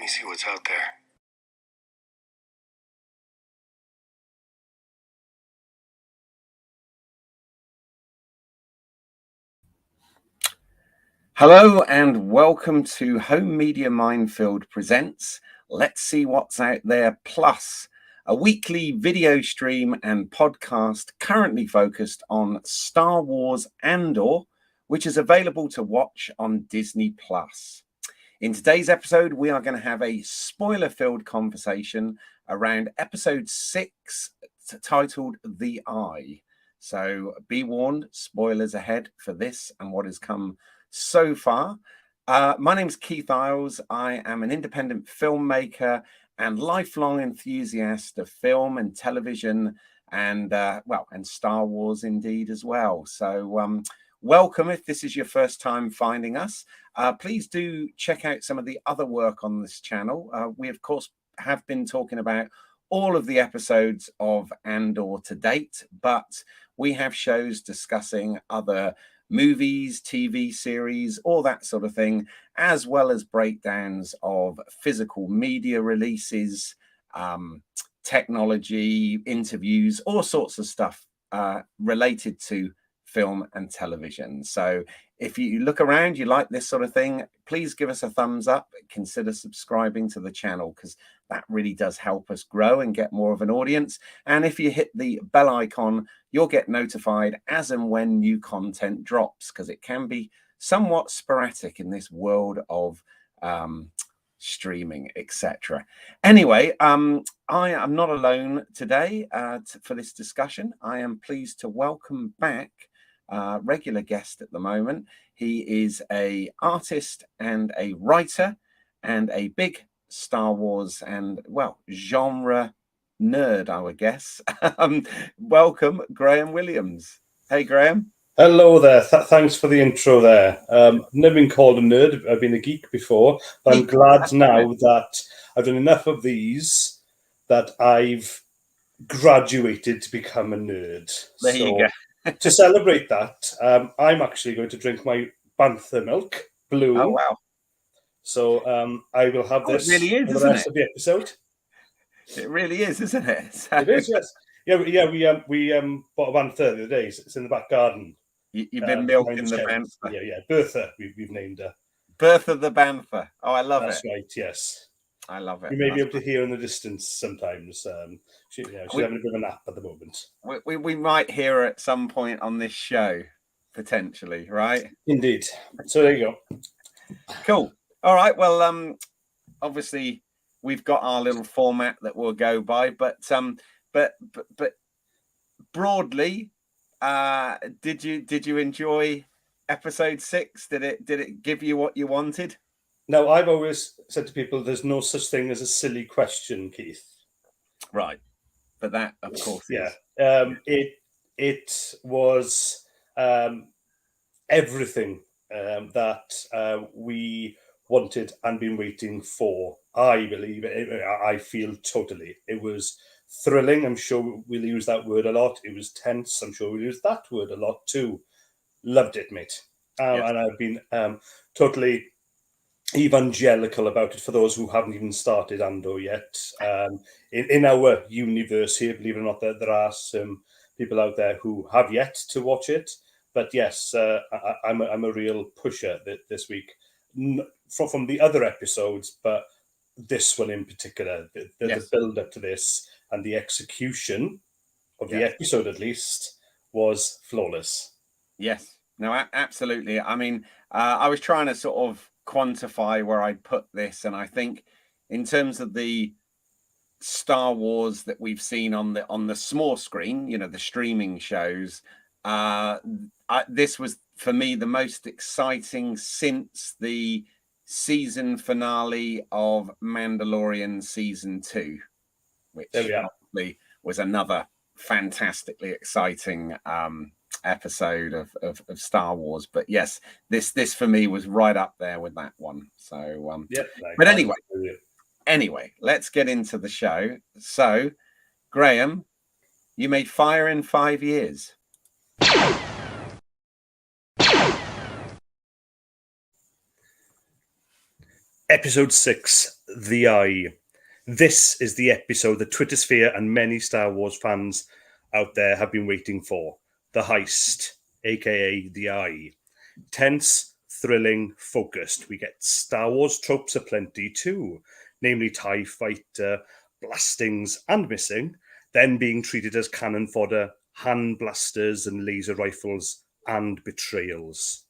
see what's out there. Hello and welcome to Home Media Minefield presents Let's See What's Out There Plus, a weekly video stream and podcast currently focused on Star Wars Andor, which is available to watch on Disney Plus. In today's episode, we are going to have a spoiler-filled conversation around episode 6 titled The Eye. So be warned, spoilers ahead for this and what has come so far. My name is Keith Isles. I am an independent filmmaker and lifelong enthusiast of film and television and and Star Wars indeed as well. So welcome if this is your first time finding us. Please do check out some of the other work on this channel. We of course have been talking about all of the episodes of Andor to date, but we have shows discussing other movies, TV series, all that sort of thing, as well as breakdowns of physical media releases, technology, interviews, all sorts of stuff related to film and television. So if you look around, you like this sort of thing, please give us a thumbs up, consider subscribing to the channel because that really does help us grow and get more of an audience. And if you hit the bell icon, you'll get notified as and when new content drops, because it can be somewhat sporadic in this world of streaming, etc. Anyway, I am not alone today for this discussion. I am pleased to welcome back regular guest at the moment. He is an artist and a writer and a big Star Wars and, well, genre nerd, I would guess. Welcome, Graham Williams. Hey, Graham. Hello there. Thanks for the intro there. I've never been called a nerd. I've been a geek before, but I'm glad now that I've done enough of these that I've graduated to become a nerd. There you go. To celebrate that, I'm actually going to drink my Bantha milk, blue. Oh, wow. So I will have this it really is, for the rest of the episode. It really is, isn't it? So... It is, yes. Yeah, we bought a Bantha the other day. It's in the back garden. You've been milking the Bantha. Yeah. Bertha, we've named her. Bertha the Bantha. Oh, I love it. That's right, yes. I love it. You may be able to hear in the distance sometimes. She's having a bit of a nap at the moment. We might hear her at some point on this show, potentially, right? Indeed. So there you go. Cool. All right. Well, obviously we've got our little format that we'll go by, but broadly, did you enjoy episode 6? Did it give you what you wanted? No, I've always said to people, there's no such thing as a silly question, Keith. Right, but that, of course, yeah, it was everything that we wanted and been waiting for. I believe I feel totally. It was thrilling. I'm sure we'll use that word a lot. It was tense. I'm sure we'll use that word a lot too. Loved it, mate. Yes. And I've been totally evangelical about it for those who haven't even started Andor yet. In our universe here, believe it or not, there are some people out there who have yet to watch it. But yes, I'm a real pusher this week from the other episodes, but this one in particular, the build up to this and the execution of the episode, at least, was flawless. Yes, no, absolutely. I mean, I was trying to sort of quantify where I'd put this, and I think in terms of the Star Wars that we've seen on the small screen, you know, the streaming shows, this was for me the most exciting since the season finale of Mandalorian season 2, which obviously was another fantastically exciting episode of Star Wars. But yes, this for me was right up there with that one. So but anyway, let's get into the show. So, Graham, you made Fire in 5 years. Episode 6, the Eye. This is the episode that Twitter sphere and many Star Wars fans out there have been waiting for. The Heist, aka the Eye. Tense, thrilling, focused. We get Star Wars tropes aplenty too, namely TIE fighter, blastings and missing, then being treated as cannon fodder, hand blasters and laser rifles, and betrayals.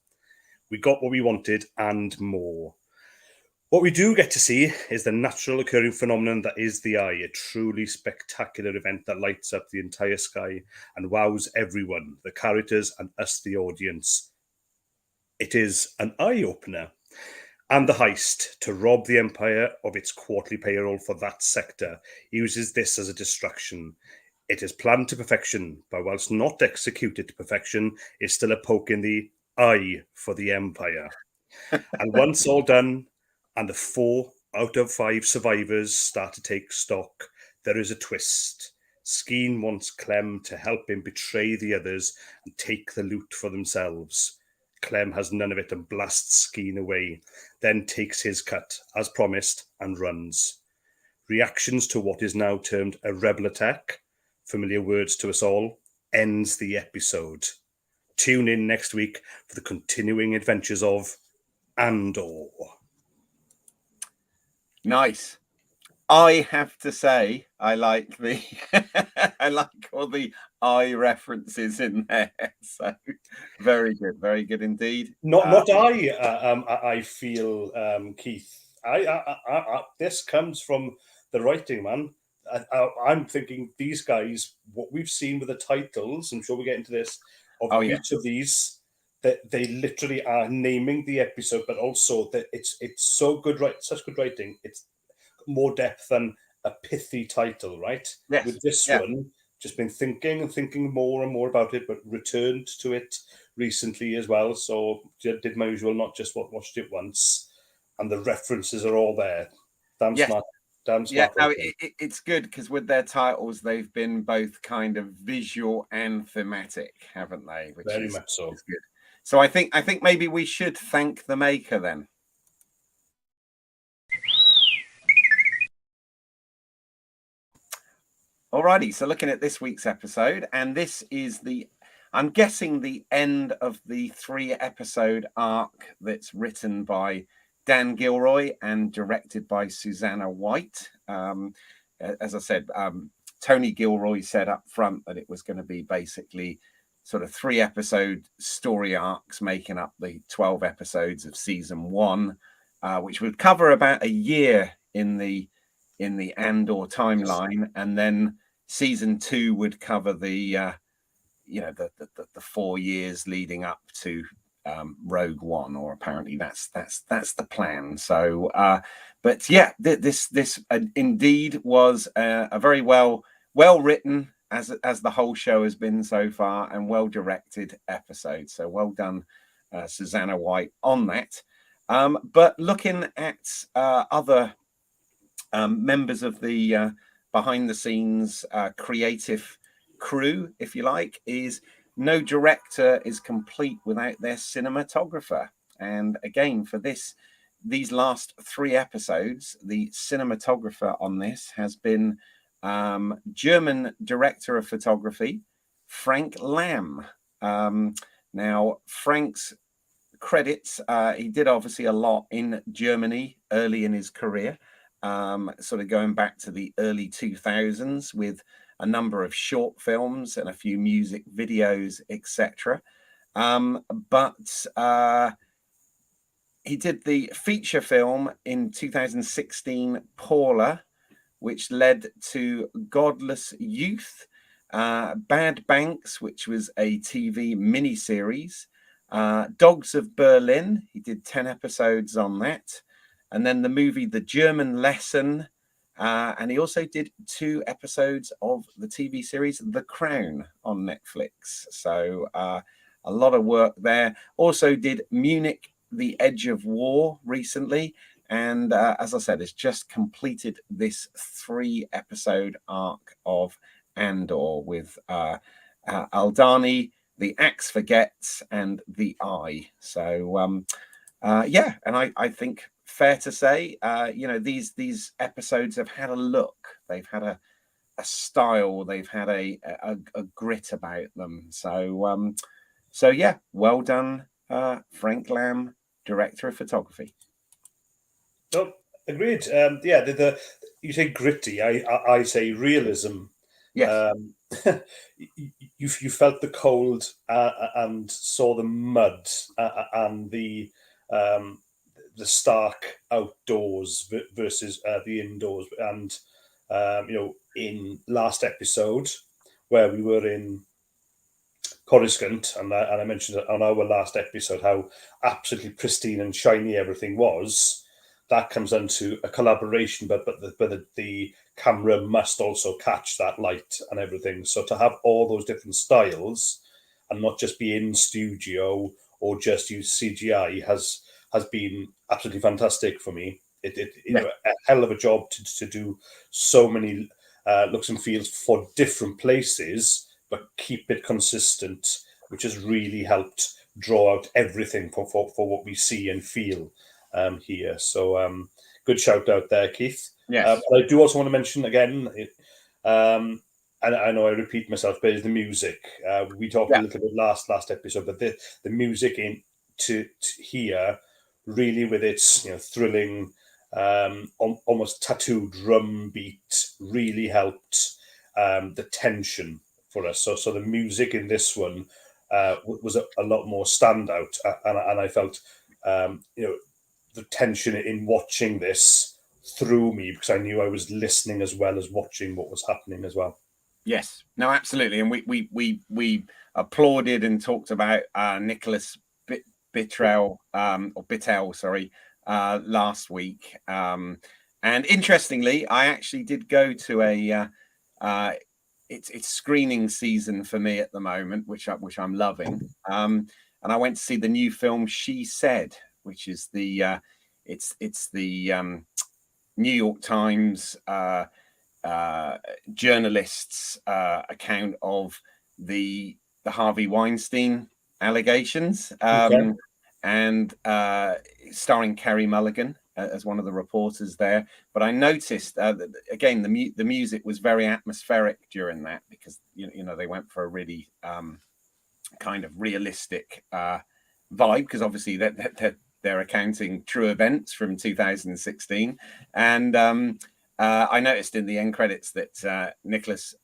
We got what we wanted and more. What we do get to see is the natural occurring phenomenon that is the Eye, a truly spectacular event that lights up the entire sky and wows everyone, the characters and us, the audience. It is an eye-opener. And the Heist, to rob the Empire of its quarterly payroll for that sector, uses this as a distraction. It is planned to perfection, but whilst not executed to perfection, is still a poke in the eye for the Empire. And once all done, and the 4 out of 5 survivors start to take stock, there is a twist. Skeen wants Clem to help him betray the others and take the loot for themselves. Clem has none of it and blasts Skeen away, then takes his cut, as promised, and runs. Reactions to what is now termed a rebel attack, familiar words to us all, ends the episode. Tune in next week for the continuing adventures of Andor. Nice. I have to say, I like the I like all the eye references in there. So very good indeed. I feel, Keith. This comes from the writing, man. I'm thinking these guys, what we've seen with the titles, I'm sure we'll get into this, of each of these, that they literally are naming the episode, but also that it's so good, right? Such good writing. It's more depth than a pithy title, right? Yes. With this one, just been thinking more and more about it, but returned to it recently as well. So did my usual, not just watched it once, and the references are all there. Damn smart. Yeah, no, it's good because with their titles, they've been both kind of visual and thematic, haven't they? Which Very much so. Is good. So I think maybe we should thank the maker then. Alrighty, so looking at this week's episode, and this is I'm guessing the end of the 3-episode arc that's written by Dan Gilroy and directed by Susanna White. As I said, Tony Gilroy said up front that it was going to be basically sort of 3-episode story arcs making up the 12 episodes of season 1, which would cover about a year in the Andor timeline, and then season 2 would cover the 4 years leading up to Rogue One, or apparently that's the plan. So, but yeah, this indeed was a very well written, as the whole show has been so far, and well directed episode. So well done, Susanna White, on that. But looking at other members of the behind the scenes creative crew, if you like, is no director is complete without their cinematographer. And again, for these last 3 episodes, the cinematographer on this has been German director of photography, Frank Lamb. Now, Frank's credits, he did obviously a lot in Germany early in his career, sort of going back to the early 2000s with a number of short films and a few music videos, etc. But he did the feature film in 2016, Paula, which led to Godless Youth, Bad Banks, which was a TV miniseries, Dogs of Berlin. He did 10 episodes on that. And then the movie The German Lesson. And he also did 2 episodes of the TV series The Crown on Netflix. So a lot of work there. Also did Munich, The Edge of War recently. And as I said, has just completed this 3-episode arc of Andor with Aldani, The Axe Forgets, and The Eye. So yeah, and I think fair to say, these episodes have had a look. They've had a style. They've had a grit about them. So yeah, well done, Frank Lamb, director of photography. Oh, agreed. Yeah, you say gritty. I say realism. Yes. You felt the cold and saw the mud and the stark outdoors versus the indoors. And in last episode where we were in Coruscant, and I mentioned on our last episode how absolutely pristine and shiny everything was. That comes down to a collaboration, but the camera must also catch that light and everything. So to have all those different styles and not just be in studio or just use CGI has been absolutely fantastic for me. A hell of a job to do so many looks and feels for different places, but keep it consistent, which has really helped draw out everything for what we see and feel here. So good shout out there, Keith. Yes. I do also want to mention again, and I know I repeat myself, but it's the music. We talked a little bit last episode, but the music in to here really with its thrilling, almost tattooed drum beat really helped the tension for us. So the music in this one was a lot more standout, and I felt the tension in watching this through me because I knew I was listening as well as watching what was happening as well. Yes, no, absolutely, and we applauded and talked about Nicholas Bittell, sorry, last week. And interestingly, I actually did go to it's screening season for me at the moment, which I'm loving. And I went to see the new film She Said, which is the it's the New York Times journalist's account of the Harvey Weinstein allegations, and starring Kerry Mulligan as one of the reporters there. But I noticed that, again, the music was very atmospheric during that because they went for a really kind of realistic vibe, because obviously they're accounting true events from 2016, and I noticed in the end credits that Nicholas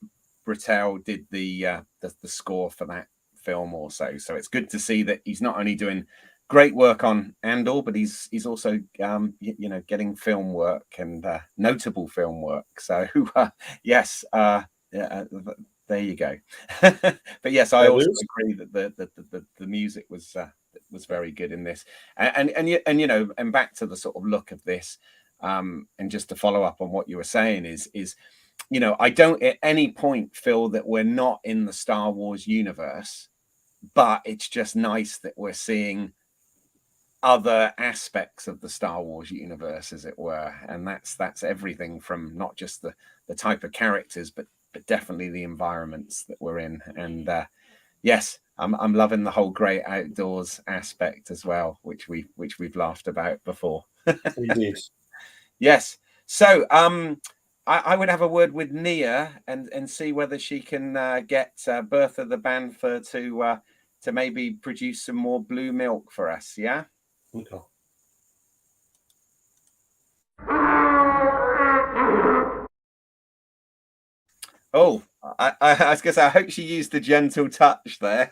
Britell did the score for that film also. So it's good to see that he's not only doing great work on Andor, but he's also getting film work and notable film work. So yes, there you go. But yes, I also agree that the music was very good in this, and back to the sort of look of this, and just to follow up on what you were saying is I don't at any point feel that we're not in the Star Wars universe, but it's just nice that we're seeing other aspects of the Star Wars universe, as it were, and that's everything from not just the type of characters, but definitely the environments that we're in. And yes, I'm loving the whole great outdoors aspect as well, which we've laughed about before. Indeed. Yes. So I would have a word with Nia and see whether she can get Bertha the Banfer to maybe produce some more blue milk for us. Yeah. Okay. Oh, I was gonna say, I hope she used the gentle touch there.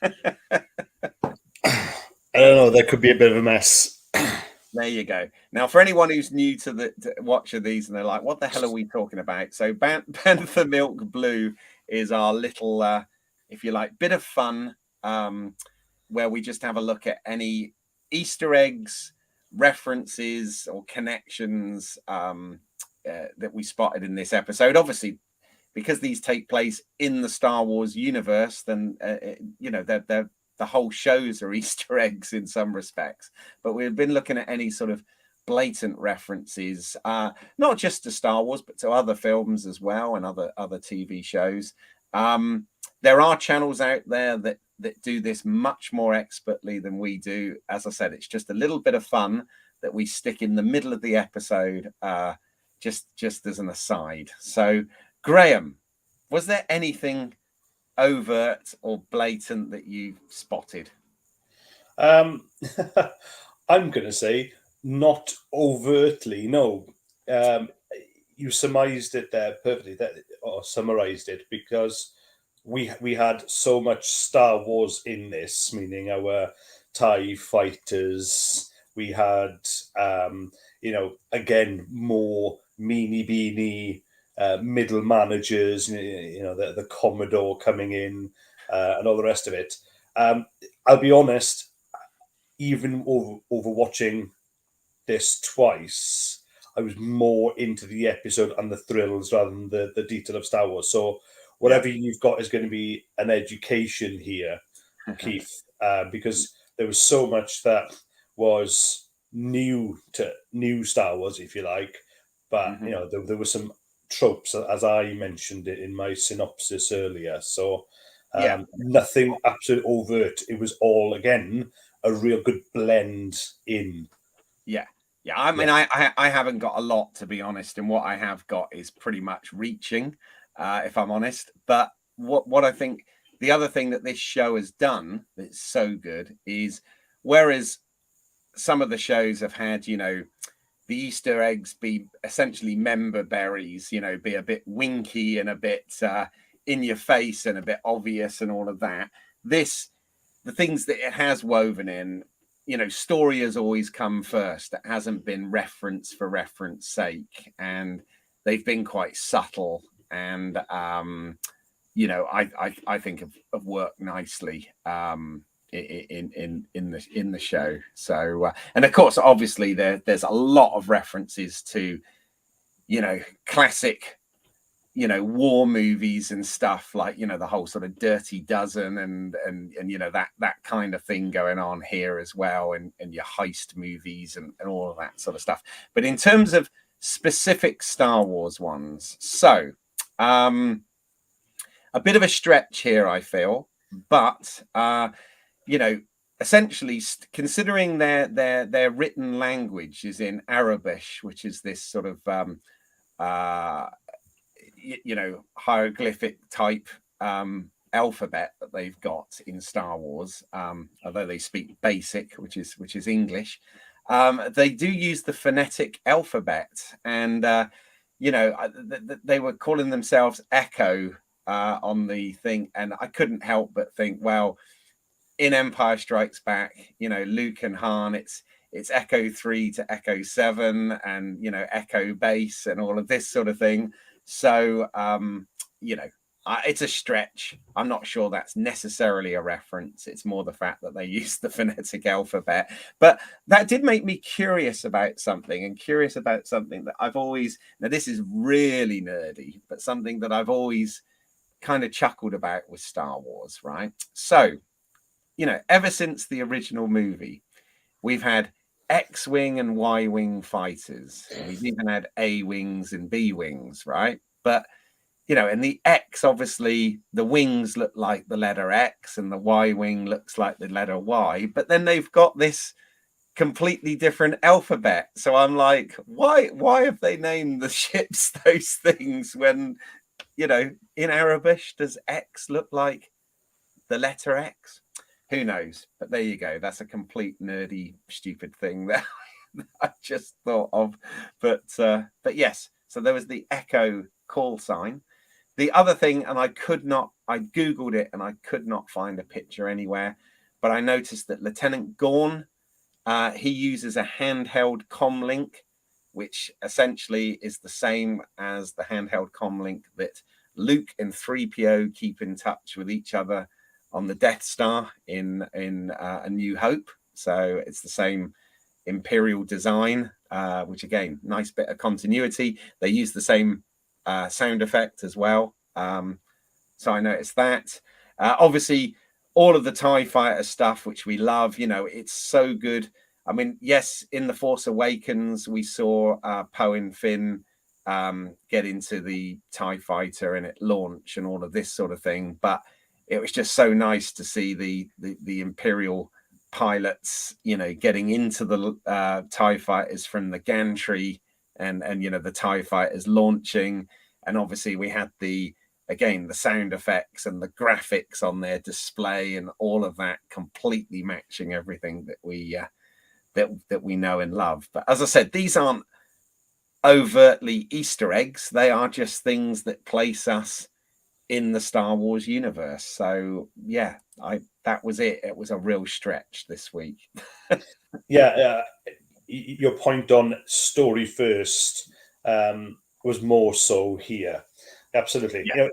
I don't know. That could be a bit of a mess. There you go. Now, for anyone who's new to the watch of these and they're like, what the hell are we talking about? So Bantha Milk Blue is our little, if you like, bit of fun, where we just have a look at any Easter eggs, references or connections that we spotted in this episode. Obviously, because these take place in the Star Wars universe, then, they're the whole shows are Easter eggs in some respects, but we've been looking at any sort of blatant references, not just to Star Wars, but to other films as well and other TV shows. There are channels out there that do this much more expertly than we do. As I said, it's just a little bit of fun, that we stick in the middle of the episode, just as an aside. So, Graham, was there anything overt or blatant that you spotted? I'm going to say not overtly, no. You surmised it there perfectly, or summarized it, because we had so much Star Wars in this, meaning our TIE fighters. We had, again, more meanie beanie middle managers, the Commodore coming in and all the rest of it. I'll be honest, even over watching this twice, I was more into the episode and the thrills rather than the detail of Star Wars. So whatever you've got is going to be an education here, Keith, because there was so much that was new Star Wars, if you like. But there were some tropes, as I mentioned it in my synopsis earlier. So nothing absolute overt. It was all, again, a real good blend in. Yeah. I mean, I haven't got a lot, to be honest, and what I have got is pretty much reaching, if I'm honest. But what I think the other thing that this show has done that's so good is, whereas some of the shows have had, the Easter eggs be essentially member berries, be a bit winky and a bit in your face and a bit obvious and all of that. The things that it has woven in, story has always come first. It hasn't been reference for reference sake, and they've been quite subtle, and I think have worked nicely in the show. So and of course, obviously there's a lot of references to classic war movies and stuff, like the whole sort of Dirty Dozen and that kind of thing going on here as well, and your heist movies and all of that sort of stuff. But in terms of specific Star Wars ones, so a bit of a stretch here, I feel, but essentially, considering their written language is in Arabic, which is this sort of hieroglyphic type alphabet that they've got in Star Wars, although they speak Basic, which is English. They do use the phonetic alphabet, and they were calling themselves Echo on the thing, and I couldn't help but think, well, in Empire Strikes Back, Luke and Han, it's Echo 3 to Echo 7, and Echo Base and all of this sort of thing. So it's a stretch. I'm not sure that's necessarily a reference. It's more the fact that they use the phonetic alphabet. But that did make me curious about something that I've always, now this is really nerdy, but something that I've always kind of chuckled about with Star Wars, right? So, ever since the original movie, we've had X-wing and Y-wing fighters, and we've even had A-wings and B-wings, right? But in the X, obviously the wings look like the letter X and the Y-wing looks like the letter Y, but then they've got this completely different alphabet. So I'm like, why have they named the ships those things when in Arabic does X look like the letter X? Who knows? But there you go. That's a complete nerdy, stupid thing that I just thought of. But yes, so there was the Echo call sign. The other thing, and I Googled it and I could not find a picture anywhere, but I noticed that Lieutenant Gorn, he uses a handheld comlink, which essentially is the same as the handheld comlink that Luke and 3PO keep in touch with each other on the Death Star in A New Hope. So it's the same Imperial design, which again, nice bit of continuity. They use the same sound effect as well. So I noticed that. Obviously, all of the TIE fighter stuff, which we love, it's so good. I mean, yes, in The Force Awakens, we saw Poe and Finn get into the TIE fighter and it launch and all of this sort of thing. But it was just so nice to see the Imperial pilots, getting into the TIE fighters from the gantry, and the TIE fighters launching, and obviously we had the sound effects and the graphics on their display and all of that completely matching everything that we know and love. But as I said, these aren't overtly Easter eggs. They are just things that place us in the Star Wars universe. So yeah, that was it. It was a real stretch this week. Your point on story first was more so here. Absolutely. Yeah.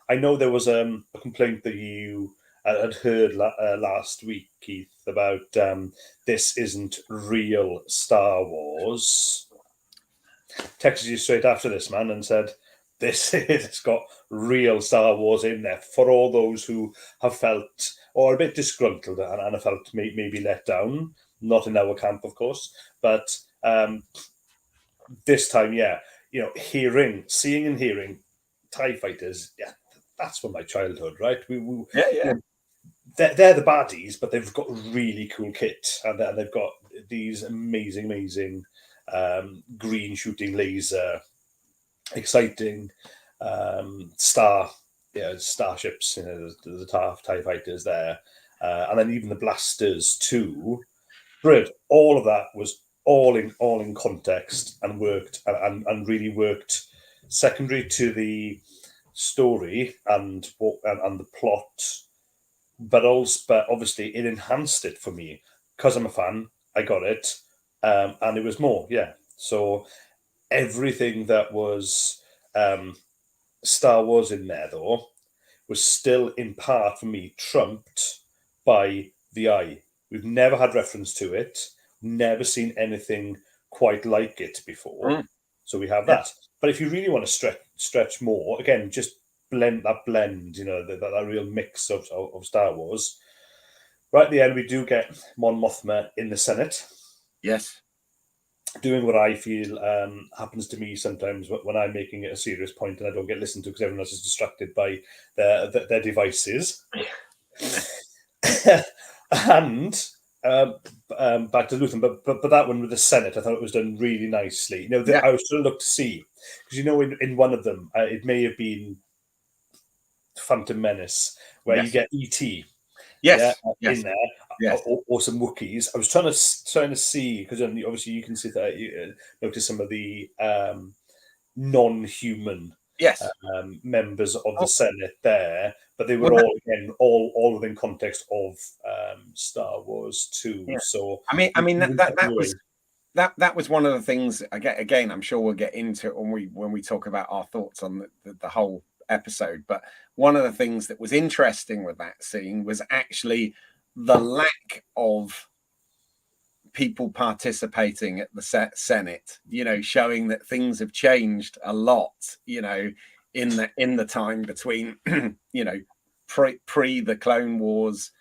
I know there was a complaint that you had heard last week, Keith, about this isn't real Star Wars. Texted you straight after this, man, and said, it's got real Star Wars in there for all those who have felt or a bit disgruntled and have felt maybe let down. Not in our camp, of course, but this time, seeing and hearing TIE fighters, that's from my childhood, right? They're the baddies, but they've got really cool kit, and they've got these amazing green shooting laser, exciting starships, the TIE fighters there, and then even the blasters too. Brilliant. All of that was all in context and worked and really worked secondary to the story and the plot, but obviously it enhanced it for me because I'm a fan. I got it, and it was more. Yeah. So everything that was Star Wars in there, though, was still in part for me trumped by the eye. We've never had reference to it, never seen anything quite like it before. So we have that. But if you really want to stretch more, again, just blend, that real mix of Star Wars. Right at the end, we do get Mon Mothma in the Senate. Yes. Doing what I feel happens to me sometimes when I'm making it a serious point and I don't get listened to because everyone else is distracted by their devices. And back to Lutheran, but that one with the Senate, I thought it was done really nicely. I was still look to see because in one of them, it may have been Phantom Menace, where you get ET. Yes. In there, or some Wookiees. I was trying to see because obviously you can see that notice some of the non-human members of the Senate there, but they were all within context of Star Wars too. Yeah. So I mean that was one of the things. Again, I'm sure we'll get into it when we talk about our thoughts on the whole episode. But one of the things that was interesting with that scene was actually the lack of people participating at the Senate, showing that things have changed a lot, in the time between, pre the Clone Wars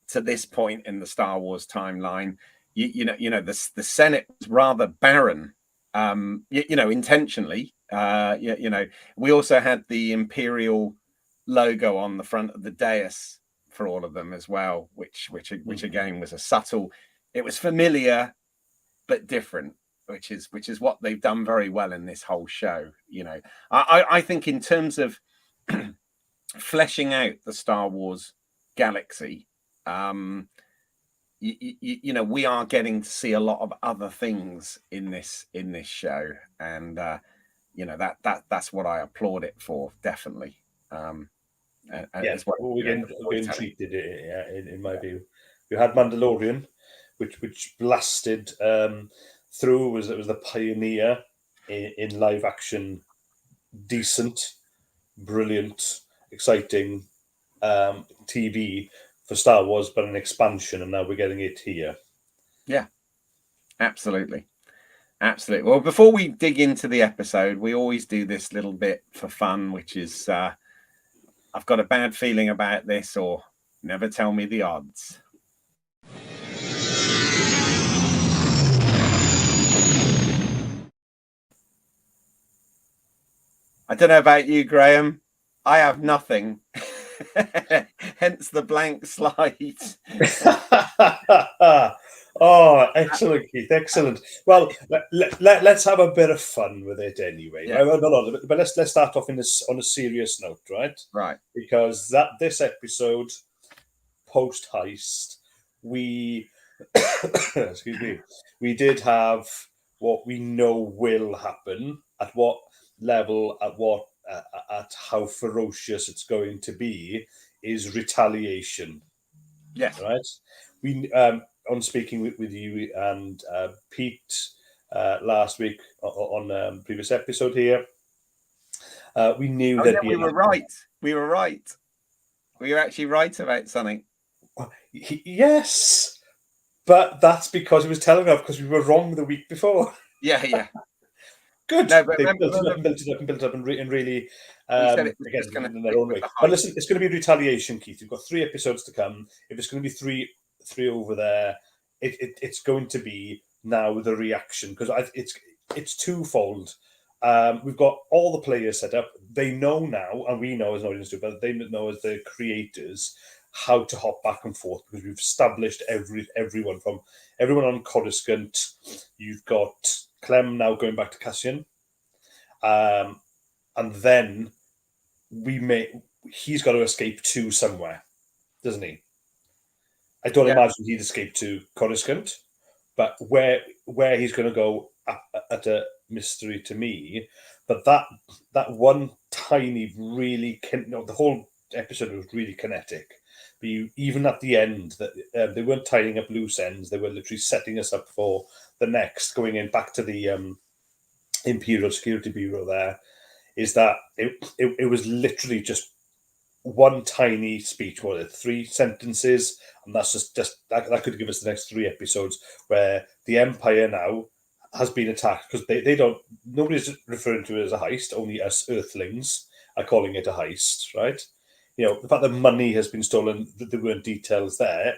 to this point in the Star Wars timeline. The Senate was rather barren, intentionally. We also had the Imperial logo on the front of the dais for all of them as well, which again was a subtle. It was familiar, but different, which is what they've done very well in this whole show. I think in terms of fleshing out the Star Wars galaxy, we are getting to see a lot of other things in this show, and that's what I applaud it for, definitely. We're getting treated in my view. We had Mandalorian, which blasted through. Was the pioneer in live action, decent, brilliant, exciting TV for Star Wars, but an expansion, and now we're getting it here. Yeah, absolutely. Well, before we dig into the episode, we always do this little bit for fun, which is I've got a bad feeling about this, or never tell me the odds. I don't know about you, Graham. I have nothing. Hence the blank slide. Oh, excellent, Keith. Excellent. Well, let's have a bit of fun with it anyway. Yeah. No, but let's start off on a serious note, right? Right. Because this episode, post heist, we excuse me, we did have what we know will happen. At what level, at how ferocious it's going to be, is retaliation. Yes. Right. We on speaking with you and Pete last week on previous episode here, we knew Oh, there'd yeah, be we were right. We were right. We were actually right about something. Yes, but that's because he was telling us because we were wrong the week before. Yeah. Good. No, but They remember, built it up, and really, we said it was again, just going to in their stick own with way. the But height. listen, it's going to be retaliation, Keith. You've got 3 episodes to come. If it's going to be three over there, it's going to be now the reaction, because it's twofold. We've got all the players set up. They know now, and we know as an audience too, but they know as the creators how to hop back and forth, because we've established everyone on Coruscant. You've got Clem now going back to Cassian, and then he's got to escape to somewhere, doesn't he? I don't imagine he'd escape to Coruscant, but where he's going to go at a mystery to me. But that one tiny, really, the whole episode was really kinetic. But even at the end, that they weren't tying up loose ends; they were literally setting us up for the next, going in back to the Imperial Security Bureau. There is that it was literally just one tiny speech, what it 3 sentences, and that's just that could give us the next 3 episodes where the Empire now has been attacked, because they don't, nobody's referring to it as a heist, only us Earthlings are calling it a heist, right? You know, the fact that money has been stolen, there weren't details there.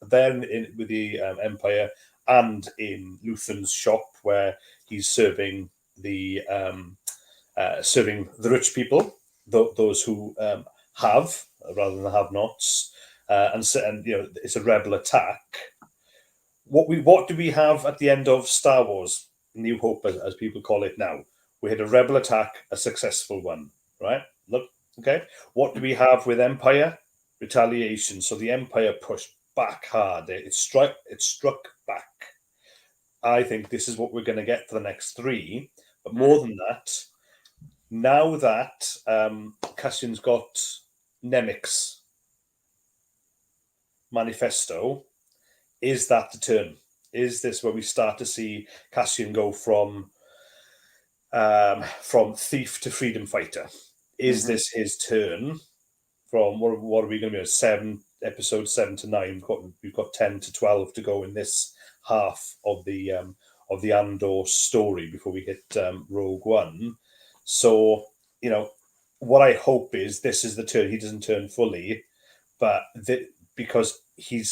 Then with the Empire, and in Luthen's shop where he's serving the rich people, those who have rather than the have-nots, and you know, it's a rebel attack. What do we have at the end of Star Wars New Hope, as people call it now? We had a rebel attack, a successful one, right? Look, okay. What do we have with Empire? Retaliation. So the Empire pushed back hard. It struck back. I think this is what we're going to get for the next 3. But more than that, now that Cassian's got Nemik's manifesto, is that the turn? Is this where we start to see Cassian go from thief to freedom fighter? Is this his turn? From what are we going to be? Episodes 7 to 9. We've got 10 to 12 to go in this half of the Andor story before we hit Rogue One. So, you know, what I hope is this is the turn. He doesn't turn fully, but because he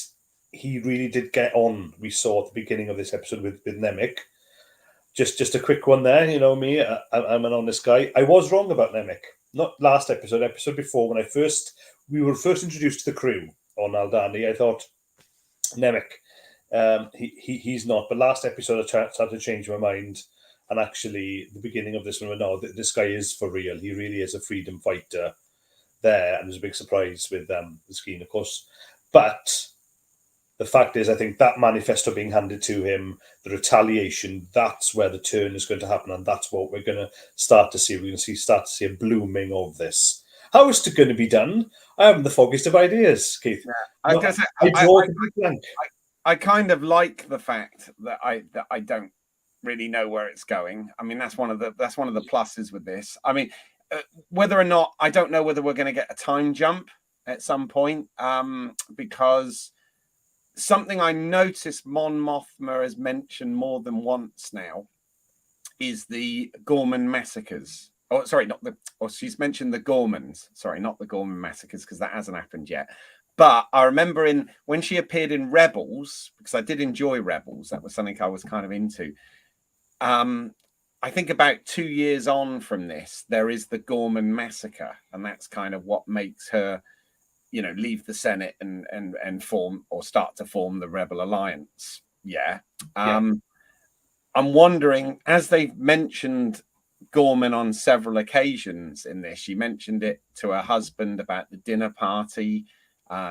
really did get on. We saw at the beginning of this episode with Nemik. Just a quick one there. You know me, I'm an honest guy. I was wrong about Nemik. Not last episode before, when we were first introduced to the crew on Aldhani. I thought Nemik, he's not. But last episode, I started to change my mind. And actually, the beginning of this one, no, this guy is for real. He really is a freedom fighter there. And there's a big surprise with the Skeen, of course. But the fact is, I think that manifesto being handed to him, the retaliation, that's where the turn is going to happen. And that's what we're going to start to see. We're going to start to see a blooming of this. How is it going to be done? I haven't the foggiest of ideas, Keith. Yeah. I kind of like the fact that I don't really know where it's going. I mean, that's one of the pluses with this. I mean, whether or not, I don't know whether we're going to get a time jump at some point, because something I noticed Mon Mothma has mentioned more than once now is the Gorman massacres. Oh, sorry, she's mentioned the Gormans. Sorry, not the Gorman massacres, because that hasn't happened yet. But I remember when she appeared in Rebels, because I did enjoy Rebels, that was something I was kind of into. I think about 2 years on from this, there is the Gorman massacre, and that's kind of what makes her, leave the Senate and form or start to form the Rebel Alliance. Yeah. I'm wondering, as they've mentioned Gorman on several occasions in this, she mentioned it to her husband about the dinner party.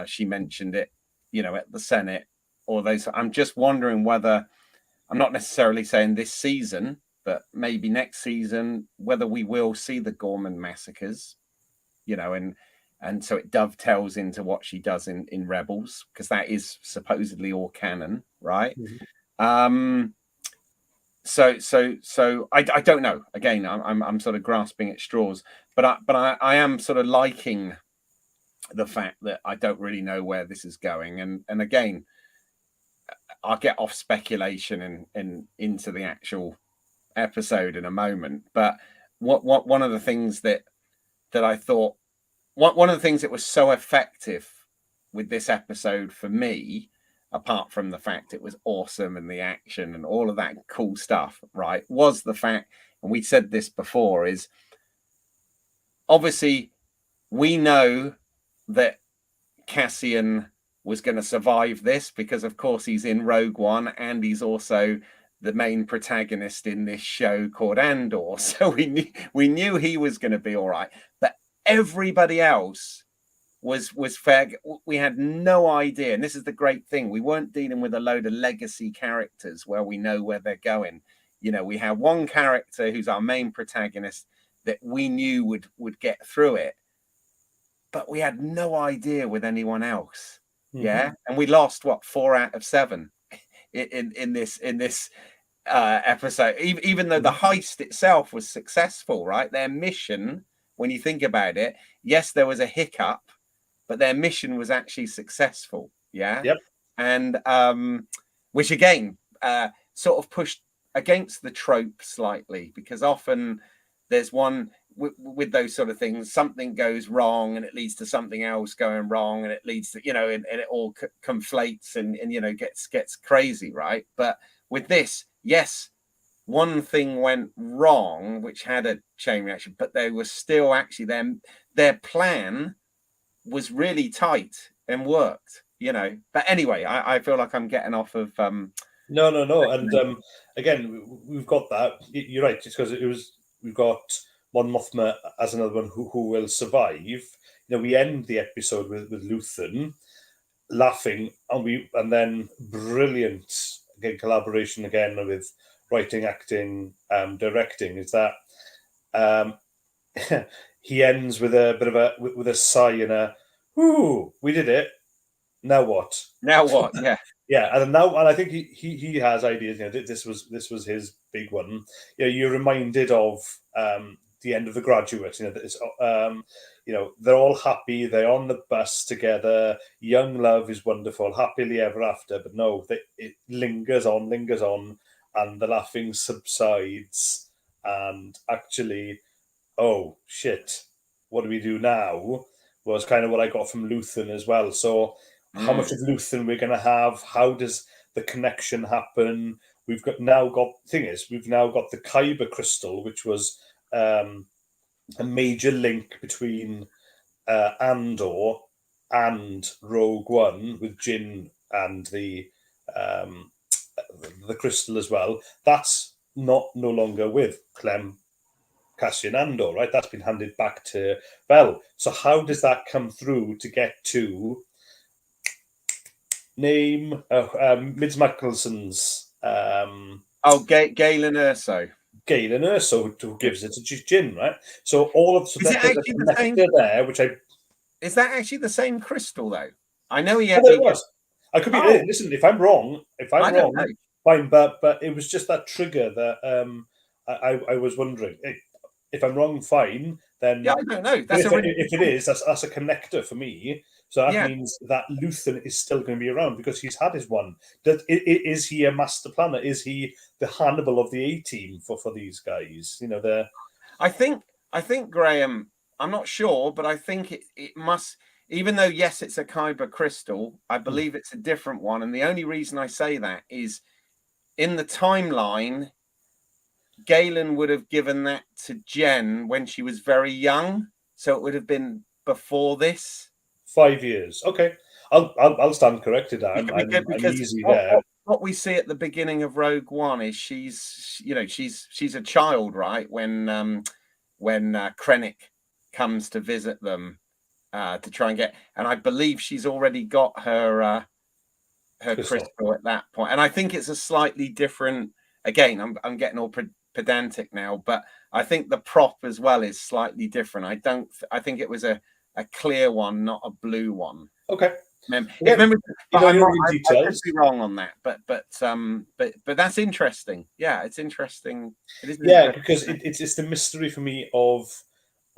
She mentioned it, at the Senate. I'm just wondering whether, I'm not necessarily saying this season, but maybe next season, whether we will see the Gorman massacres, and so it dovetails into what she does in Rebels, because that is supposedly all canon, right? So I don't know. Again, I'm sort of grasping at straws, but I am sort of liking the fact that I don't really know where this is going, and again, I'll get off speculation and into the actual episode in a moment. But one of the things that I thought, one of the things that was so effective with this episode for me, apart from the fact it was awesome and the action and all of that cool stuff, right, was the fact, and we said this before, is obviously we know that Cassian was going to survive this because, of course, he's in Rogue One and he's also the main protagonist in this show called Andor. So we knew he was going to be all right, but everybody else was fair. We had no idea, and this is the great thing. We weren't dealing with a load of legacy characters where we know where they're going. We have one character who's our main protagonist that we knew would get through it, but we had no idea with anyone else. Yeah, and we lost 4 out of 7 in this episode, even though the heist itself was successful, right? Their mission, when you think about it, yes, there was a hiccup, but their mission was actually successful. Yeah. Yep. And which again sort of pushed against the trope slightly, because often there's one with those sort of things, something goes wrong and it leads to something else going wrong, and it leads to, and it all conflates and gets crazy, right? But with this, yes, one thing went wrong which had a chain reaction, but they were still actually their plan was really tight and worked, but anyway, I feel like I'm getting off of No, and again, we've got that. You're right. It's because we've got Mon Mothma as another one who will survive. We end the episode with Luthen laughing, and then brilliant again collaboration again with writing, acting, directing. Is that he ends with a bit of a sigh and a "Ooh, we did it. Now what? Now what?" Yeah. Yeah, and I think he has ideas. This was his big one. You're reminded of the end of The Graduate. They're all happy. They're on the bus together. Young love is wonderful, happily ever after. But no, it lingers on, and the laughing subsides. And actually, oh shit, what do we do now? Was kind of what I got from Luthen as well. So how much of Luthen we're going to have? How does the connection happen? We've now got the Kyber crystal, which was a major link between Andor and Rogue One with Jyn and the crystal as well. That's no longer with Clem, Cassian Andor, right? That's been handed back to Bell. So how does that come through to get to name Mids Mikkelson's Galen Erso. Galen Erso, who gives it to Jyn, right? So all of Is it actually the same there, which is that actually the same crystal though? I know he was. I could be listen, if I'm wrong, fine, but it was just that trigger that I was wondering. If I'm wrong, fine. Then I don't know. If it is, that's a connector for me. So that means that Luthen is still going to be around because he's had his one. Is he a master planner? Is he the Hannibal of the A-team for these guys? I think Graham, I'm not sure, but I think it must, even though yes, it's a Kyber crystal, I believe it's a different one. And the only reason I say that is in the timeline, Galen would have given that to Jen when she was very young, so it would have been before this. 5 years. Okay, I'll stand corrected. I'm Because easy there. what we see at the beginning of Rogue One is she's a child, right? When Krennic comes to visit them to try and get, and I believe she's already got her crystal at that point. And I think it's a slightly different. Again, I'm getting all pedantic now, but I think the prop as well is slightly different. I think it was a clear one, not a blue one. Okay. I could be wrong on that, but that's interesting. Yeah, it's interesting. It is. Yeah, because it's the mystery for me of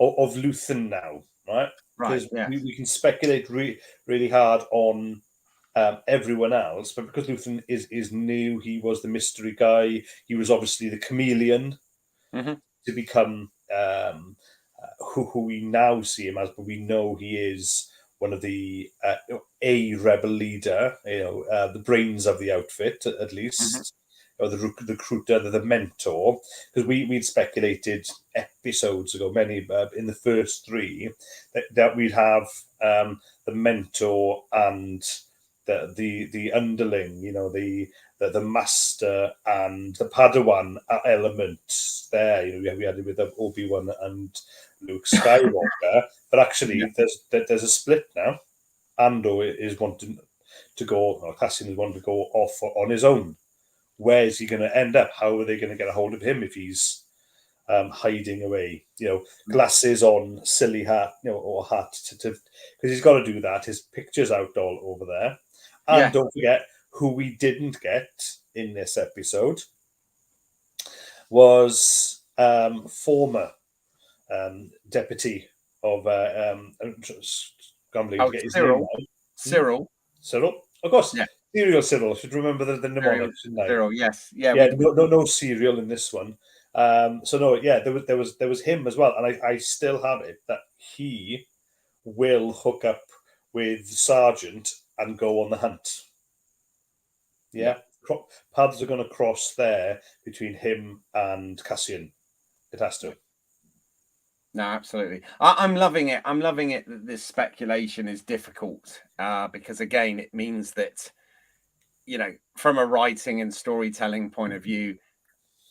Luthen now, right? Because we can speculate really hard on everyone else, but because Luthen is new, he was the mystery guy. He was obviously the chameleon to become who we now see him as, but we know he is one of the a rebel leader, the brains of the outfit at least, or the recruiter, the mentor. Because we'd speculated episodes ago, many in the first 3, that we'd have the mentor and the underling, the master and the Padawan element there. We had it with Obi-Wan and Luke Skywalker, but actually there's a split now. Andor is wanting to go, or Cassian is wanting to go off on his own. Where is he going to end up? How are they going to get a hold of him if he's hiding away? Glasses on, silly hat, or hat, because he's got to do that. His picture's out all over there. And don't forget, who we didn't get in this episode was former deputy of Cyril. Of course, Cyril. I should remember the mnemonic, shouldn't I? Cyril, yes, no cereal in this one. There was him as well, and I still have it that he will hook up with Sergeant and go on the hunt. Paths are going to cross there between him and Cassian. It has to. No, absolutely. I'm loving it. I'm loving it that this speculation is difficult because, again, it means that, from a writing and storytelling point of view,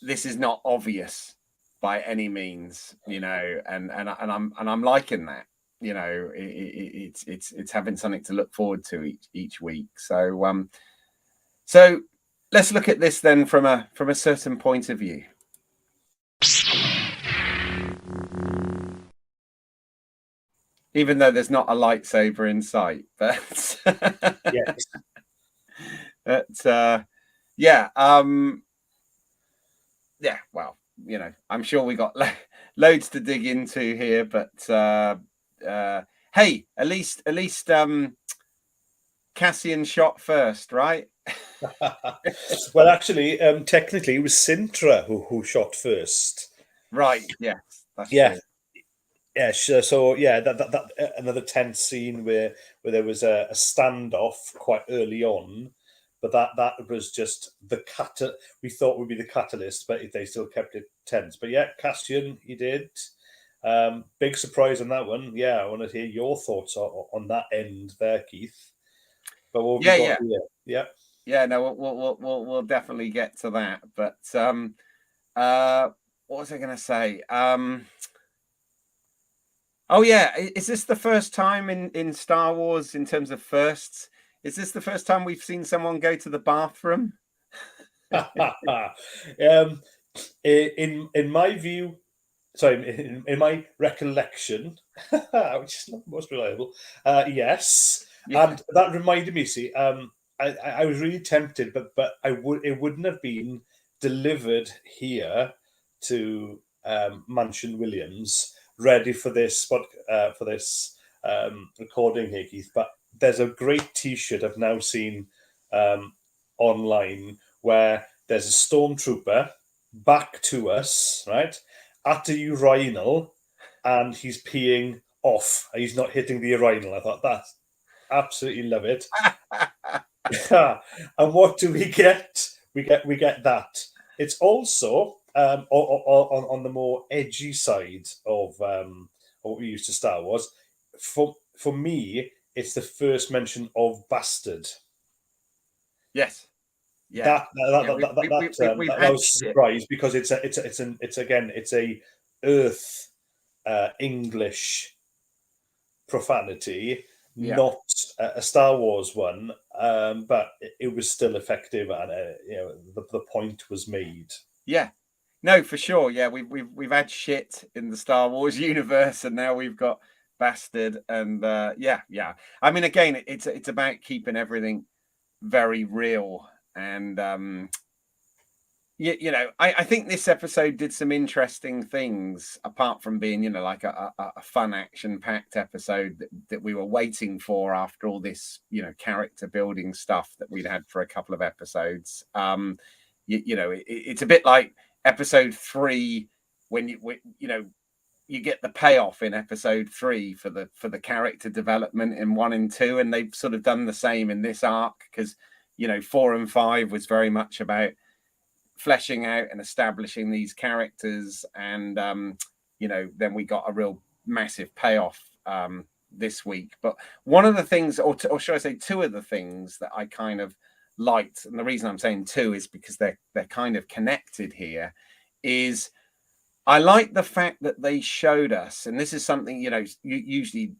this is not obvious by any means, and I'm liking that. It's having something to look forward to each week. So let's look at this then from a certain point of view. Even though there's not a lightsaber in sight, but yes. But well, I'm sure we got loads to dig into here, but hey, at least Cassian shot first, right? Well, actually, technically, it was Sintra who shot first. Right. Yes. That's true. Yeah, sure. So that another tense scene where there was a standoff quite early on, but that was just we thought would be the catalyst, but they still kept it tense. But Cassian, he did. Big surprise on that one. I want to hear your thoughts on that end there, Keith. But what have we got here? No, we'll definitely get to that. But what was I going to say? Is this the first time in Star Wars, in terms of firsts? Is this the first time we've seen someone go to the bathroom? In my view, sorry, in my recollection, which is not the most reliable, yes. And that reminded me, see, I was really tempted, but it wouldn't have been delivered here to Mansion Williams, ready for this recording here, Keith. But there's a great T-shirt I've now seen online where there's a stormtrooper back to us, right, at a urinal, and he's peeing off. He's not hitting the urinal. I thought, that's absolutely love it. And what do we get? We get that. It's also on the more edgy side of what we used to Star Wars, for me, it's the first mention of bastard. Yes. Yeah. That We've that had was a shit. surprise, because it's a Earth English profanity, Yeah. not a Star Wars one, but it was still effective, and the point was made. Yeah. No, for sure. Yeah, we've had shit in the Star Wars universe, and now we've got bastard, and yeah. I mean, again, it's about keeping everything very real, and I think this episode did some interesting things, apart from being, like a fun, action-packed episode that we were waiting for after all this, character building stuff that we'd had for a couple of episodes. It's a bit like episode 3 when you get the payoff in episode 3 for the character development in 1 and 2, and they've sort of done the same in this arc, because 4 and 5 was very much about fleshing out and establishing these characters, and then we got a real massive payoff this week. But one of the things, or should I say, two of the things that I kind of liked, and the reason I'm saying two is because they're kind of connected here, is I like the fact that they showed us, and this is something, usually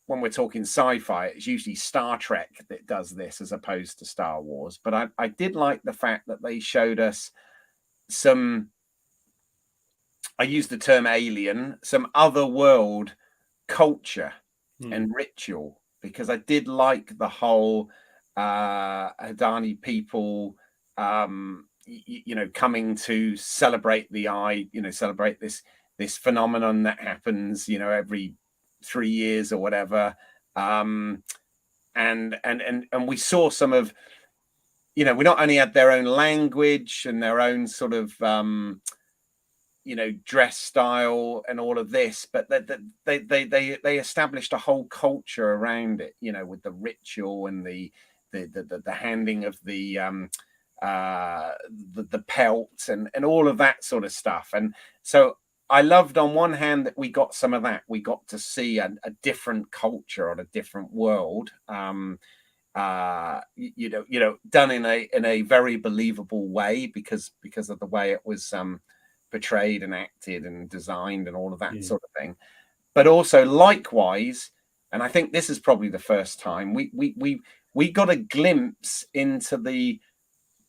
when we're talking sci-fi, it's usually Star Trek that does this as opposed to Star Wars. But I did like the fact that they showed us some, I use the term alien, some other world culture and ritual, because I did like the whole Hadani people, coming to celebrate the eye, celebrate this phenomenon that happens, every 3 years or whatever, and we saw some of, we not only had their own language and their own sort of dress style and all of this, but that they established a whole culture around it, with the ritual and the handing of the pelt and all of that sort of stuff. And so I loved, on one hand, that we got some of that. We got to see a different culture on a different world, done in a very believable way, because of the way it was portrayed and acted and designed and all of that sort of thing. But also, likewise, and I think this is probably the first time we got a glimpse into the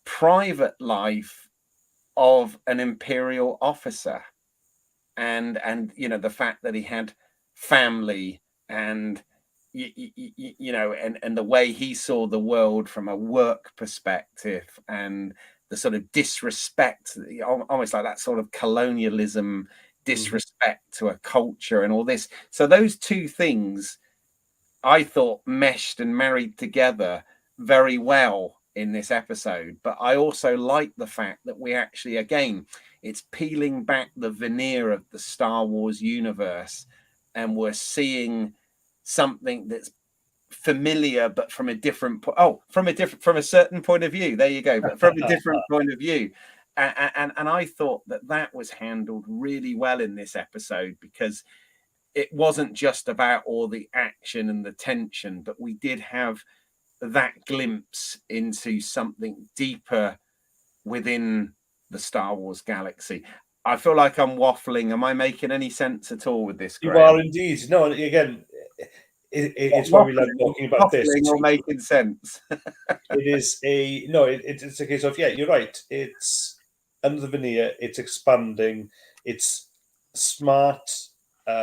private life of an Imperial officer, and the fact that he had family, and and the way he saw the world from a work perspective, and the sort of disrespect, almost like that sort of colonialism disrespect to a culture and all this. So those two things, I thought, meshed and married together very well in this episode. But I also like the fact that we actually, again, it's peeling back the veneer of the Star Wars universe, and we're seeing something that's familiar, but from a different from a certain point of view. There you go, but from a different point of view. And I thought that was handled really well in this episode, because it wasn't just about all the action and the tension, but we did have that glimpse into something deeper within the Star Wars galaxy. I feel like I'm waffling. Am I making any sense at all with this, Graham? You are indeed. No, again, it's why we love talking about this. Or making sense. It's a case of, yeah, you're right. It's under the veneer. It's expanding. It's smart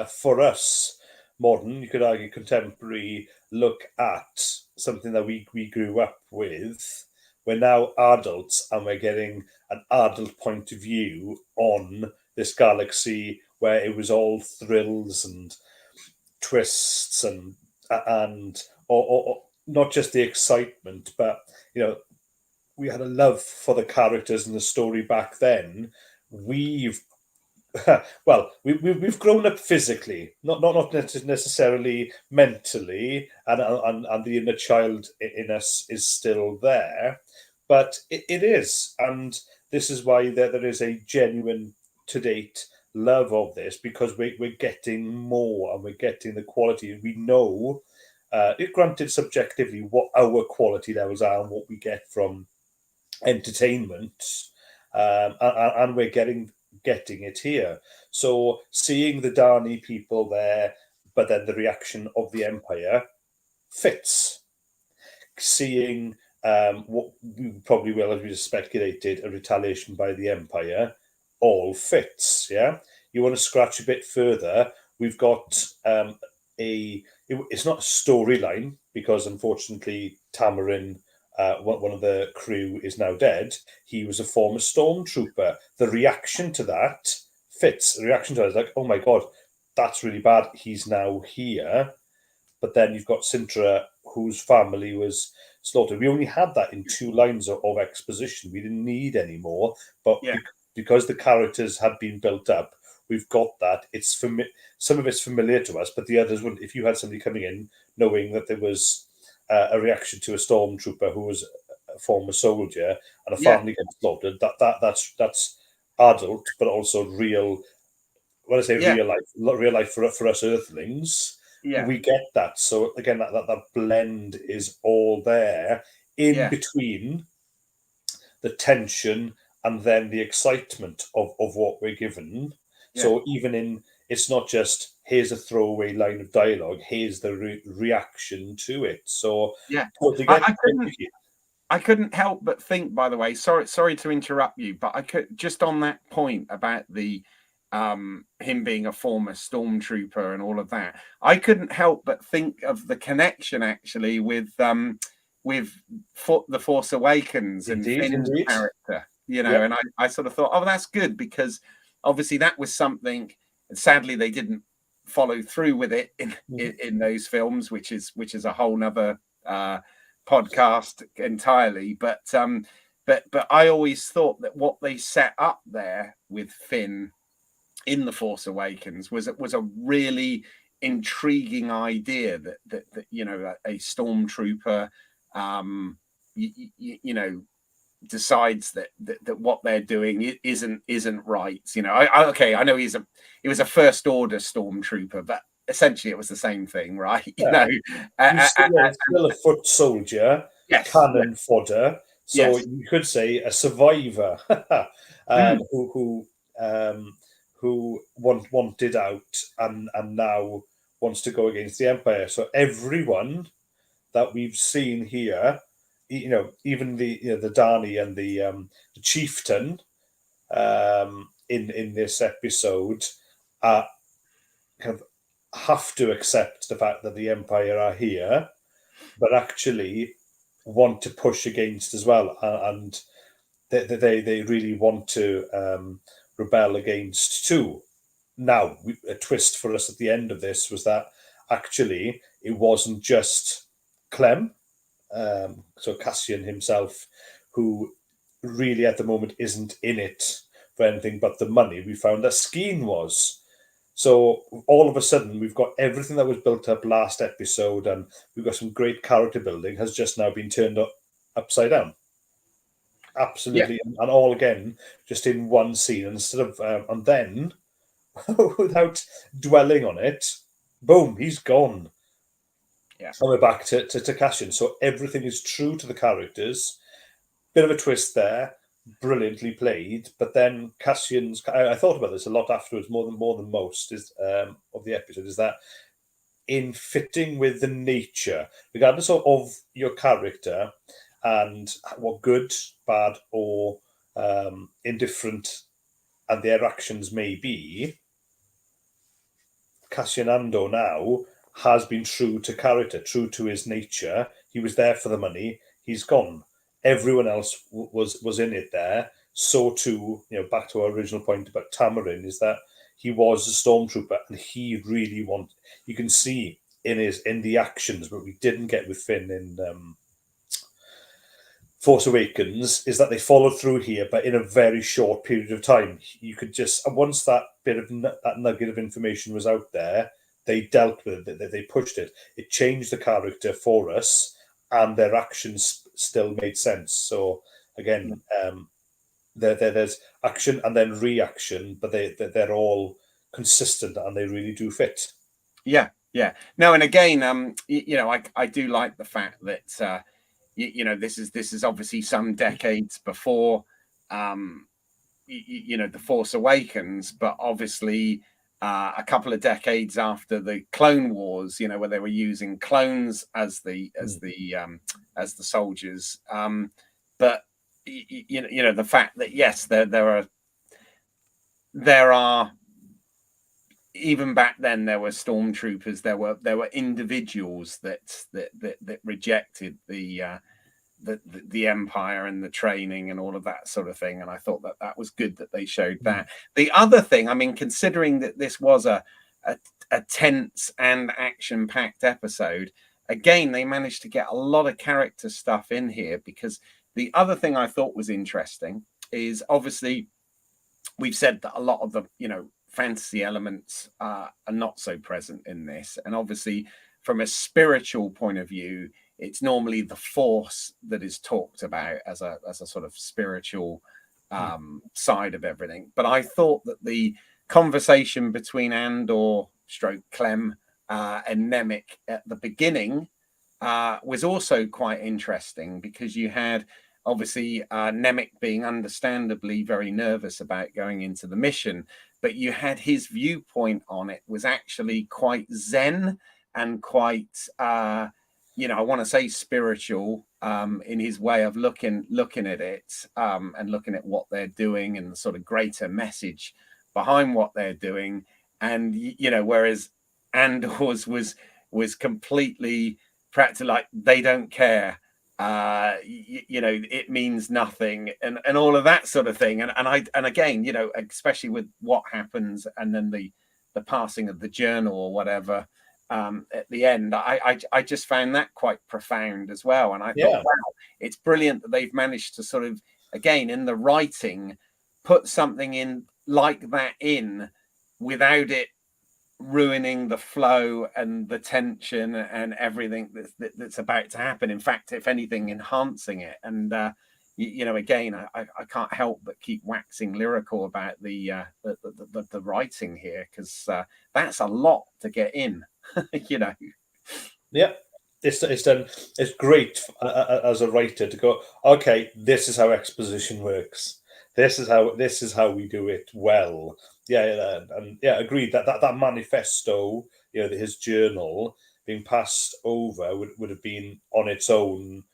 for us, modern, you could argue contemporary, look at something that we grew up with. We're now adults, and we're getting an adult point of view on this galaxy where it was all thrills and twists and or not just the excitement, but we had a love for the characters and the story back then. We've grown up physically, not necessarily mentally, and the inner child in us is still there, but it is, and this is why there is a genuine, to date, love of this, because we're getting more and we're getting the quality. We know, granted subjectively, what our quality levels are and what we get from entertainment, and we're getting it here. So seeing the Dani people there, but then the reaction of the Empire fits. Seeing what we probably will, as we just speculated, a retaliation by the Empire, all fits. Yeah, you want to scratch a bit further. We've got it's not a storyline, because unfortunately Tamarin, one of the crew, is now dead. He was a former stormtrooper. The reaction to that fits. The reaction to it is like, oh my god, that's really bad. He's now here. But then you've got Sintra, whose family was slaughtered. We only had that in 2 lines of exposition. We didn't need any more. But because the characters had been built up, we've got that. It's some of it's familiar to us, but the others wouldn't. If you had somebody coming in knowing that there was a reaction to a stormtrooper who was a former soldier and a family gets slaughtered, that's adult, but also real. When I say real life for us Earthlings. We get that. So again, that blend is all there in between the tension and then the excitement of what we're given. So even it's not just, here's a throwaway line of dialogue, here's the reaction to it. So I couldn't help but think, by the way, sorry to interrupt you, but I could, just on that point about the him being a former stormtrooper and all of that, I couldn't help but think of the connection actually with the Force Awakens and Finn's character, and I sort of thought, oh, that's good, because obviously that was something, and sadly they didn't follow through with it in those films, which is a whole nother podcast entirely. But I always thought that what they set up there with Finn in The Force Awakens was a really intriguing idea that a stormtrooper decides that what they're doing isn't right. I know he was a first order stormtrooper, but essentially it was the same thing, right? He's still a foot soldier, cannon fodder. So you could say a survivor who wanted out and now wants to go against the Empire. So everyone that we've seen here, even the Dani and the chieftain in this episode, kind of have to accept the fact that the Empire are here, but actually want to push against as well, and they really want to rebel against too. Now, a twist for us at the end of this was that actually it wasn't just Clem, so Cassian himself, who really at the moment isn't in it for anything but the money. We found that Skeen was. So all of a sudden, we've got everything that was built up last episode, and we've got some great character building, has just now been turned upside down. Absolutely, and all again, just in one scene. Instead of, and then, without dwelling on it, boom, he's gone. And we're back to Cassian. So everything is true to the characters. Bit of a twist there, brilliantly played. But then Cassian's, I thought about this a lot afterwards, more than most of the episode, is that in fitting with the nature, regardless of your character and what good, bad, or indifferent and their actions may be, Cassian Andor now has been true to character, true to his nature. He was there for the money. He's gone. Everyone else was in it there. So too, back to our original point about Tamarin, is that he was a stormtrooper and he really wanted. You can see in the actions, but we didn't get with Finn in Force Awakens, is that they followed through here, but in a very short period of time. You could just, once that bit of that nugget of information was out there, they dealt with it. They pushed it. It changed the character for us, and their actions still made sense. So again, there's action and then reaction, but they're all consistent and they really do fit. Yeah, yeah. No, and again, I do like the fact that this is obviously some decades before the Force Awakens, but obviously a couple of decades after the Clone Wars, where they were using clones as the soldiers. But the fact that yes, there are even back then there were stormtroopers, there were individuals that rejected the empire and the training and all of that sort of thing, and I thought that was good that they showed that. The other thing, I mean, considering that this was a tense and action-packed episode, again they managed to get a lot of character stuff in here, because the other thing I thought was interesting is obviously we've said that a lot of the fantasy elements are not so present in this, and obviously from a spiritual point of view, it's normally the Force that is talked about as a sort of spiritual side of everything. But I thought that the conversation between Andor / Clem and Nemik at the beginning was also quite interesting, because you had obviously Nemik being understandably very nervous about going into the mission, but you had his viewpoint on it was actually quite zen and quite I want to say spiritual in his way of looking at it and looking at what they're doing and the sort of greater message behind what they're doing. And whereas Andor's was completely practical, like they don't care, it means nothing, and all of that sort of thing. And again, especially with what happens and then the passing of the journal or whatever at the end, I just found that quite profound as well. And I thought, wow, it's brilliant that they've managed to sort of, again, in the writing, put something in like that in without it ruining the flow and the tension and everything that's about to happen. In fact, if anything, enhancing it. And again, I can't help but keep waxing lyrical about the writing here, because that's a lot to get in. Yeah, it's done. It's great as a writer to go, okay, this is how exposition works. This is how we do it well. Agreed that manifesto, his journal being passed over would have been on its own,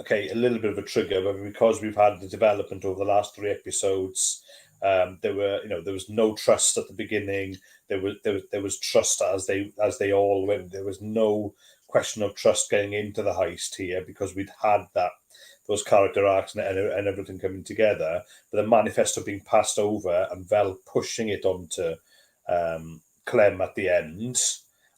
okay, a little bit of a trigger, but because we've had the development over the last 3 episodes, there was no trust at the beginning. There was trust as they all went. There was no question of trust getting into the heist here, because we'd had those character arcs and everything coming together. But the manifesto being passed over and Vel pushing it onto Clem at the end,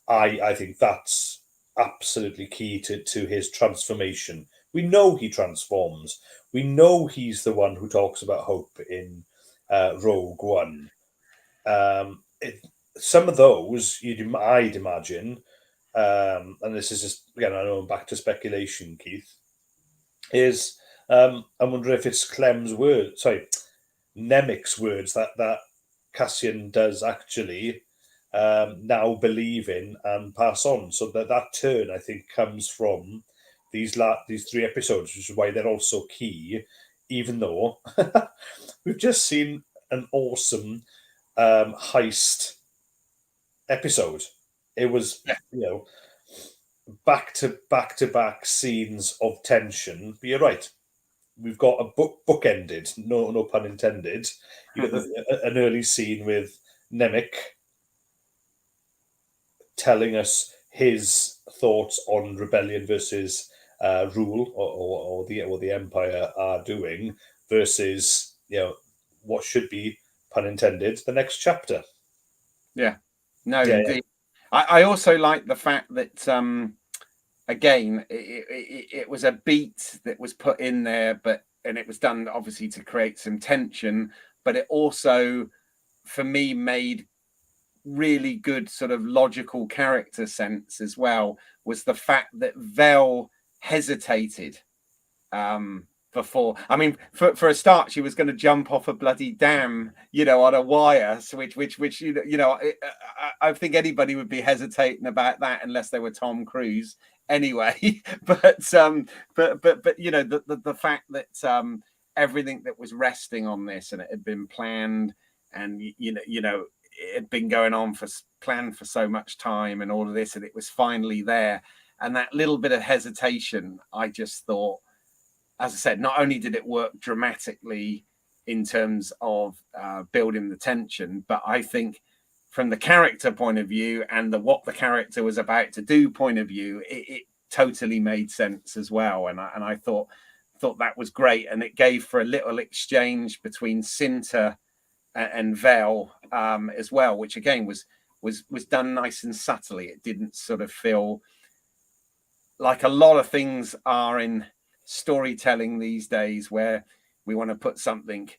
I think that's absolutely key to his transformation. We know he transforms. We know he's the one who talks about hope in Rogue One. Some of those, I'd imagine, and this is just, again, I know I'm back to speculation, Keith, is I wonder if it's Nemik's words that Cassian does actually now believe in and pass on. So that turn, I think, comes from these 3 episodes, which is why they're also key, even though we've just seen an awesome heist episode. It was, back to back scenes of tension. But you're right, we've got a book ended, no pun intended. You got an early scene with Nemik telling us his thoughts on rebellion versus rule, or the Empire are doing, versus what should be, pun intended, the next chapter. Yeah, no, indeed. I also like the fact that again, it was a beat that was put in there, and it was done obviously to create some tension, but it also, for me, made really good sort of logical character sense as well, was the fact that Vel hesitated before. I mean, for a start, she was going to jump off a bloody dam, on a wire. So which I think anybody would be hesitating about that unless they were Tom Cruise. Anyway, but the fact that everything that was resting on this and it had been planned, and it had been going on planned for so much time and all of this, and it was finally there. And that little bit of hesitation, I just thought, as I said, not only did it work dramatically in terms of building the tension, but I think from the character point of view and what the character was about to do point of view, it totally made sense as well. And I thought that was great, and it gave for a little exchange between Cinta and Vel as well, which again was done nice and subtly. It didn't sort of feel like a lot of things are in storytelling these days, where we want to put something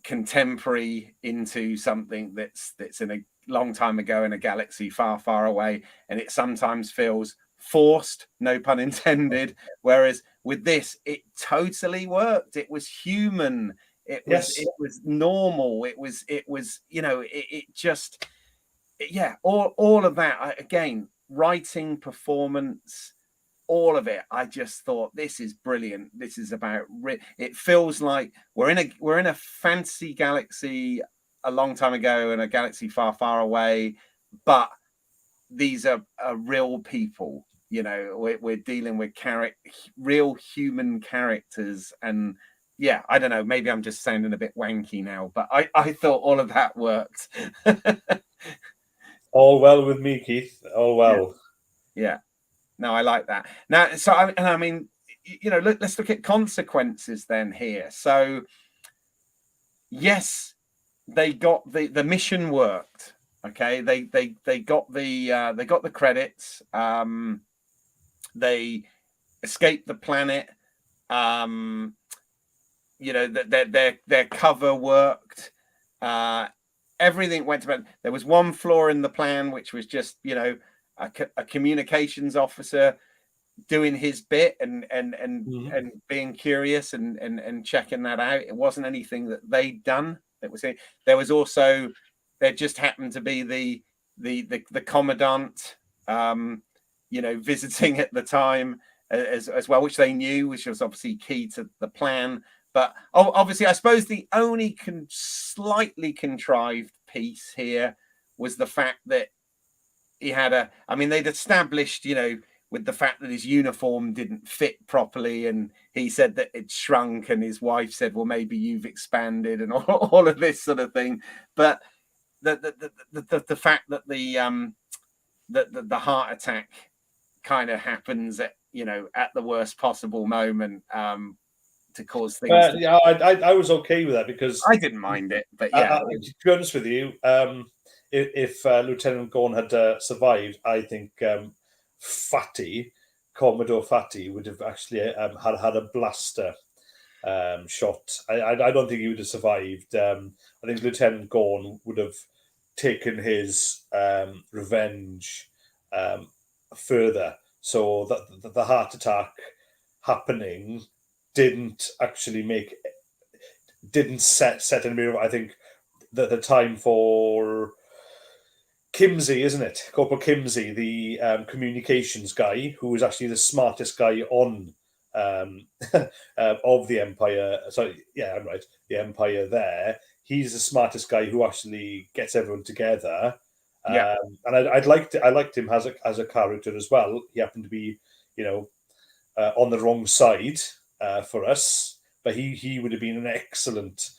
contemporary into something that's in a long time ago in a galaxy far, far away, and it sometimes feels forced, no pun intended. Whereas with this, it totally worked. It was human. It was normal. It was all of that. Again, writing, performance, all of it. I just thought, this is brilliant. This is about it feels like we're in a fantasy galaxy a long time ago in a galaxy far, far away, but these are real people. We're dealing with real human characters. And yeah, I don't know, maybe I'm just sounding a bit wanky now, but I thought all of that worked. All well with me, Keith. All well. Yeah. No, I like that. Now, so I mean, let's look at consequences then here. So yes, they got the mission worked. Okay, they got the credits. They escaped the planet. Their cover worked. Everything went to plan. There was one flaw in the plan, which was just a communications officer doing his bit and being curious and checking that out. It wasn't anything that they'd done. There was also, there just happened to be the commandant visiting at the time as well, which they knew, which was obviously key to the plan. But obviously, I suppose the only slightly contrived piece here was the fact that he had they'd established, with the fact that his uniform didn't fit properly, and he said that it shrunk, and his wife said, well, maybe you've expanded, and all of this sort of thing. But the fact that the heart attack kind of happens at the worst possible moment to cause things. I was okay with that, because I didn't mind it. But yeah, to be honest with you, if Lieutenant Gorn had survived, I think Commodore Fatty would have actually had a blaster shot. I don't think he would have survived. I think Lieutenant Gorn would have taken his revenge further. So that the heart attack happening didn't set anybody up. I think that the time for Kimsey, isn't it? Corporal Kimsey, the communications guy, who was actually the smartest guy on of the Empire. Sorry, yeah, I'm right. The Empire there. He's the smartest guy who actually gets everyone together. Yeah. And I liked him as a character as well. He happened to be, on the wrong side for us, but he would have been an excellent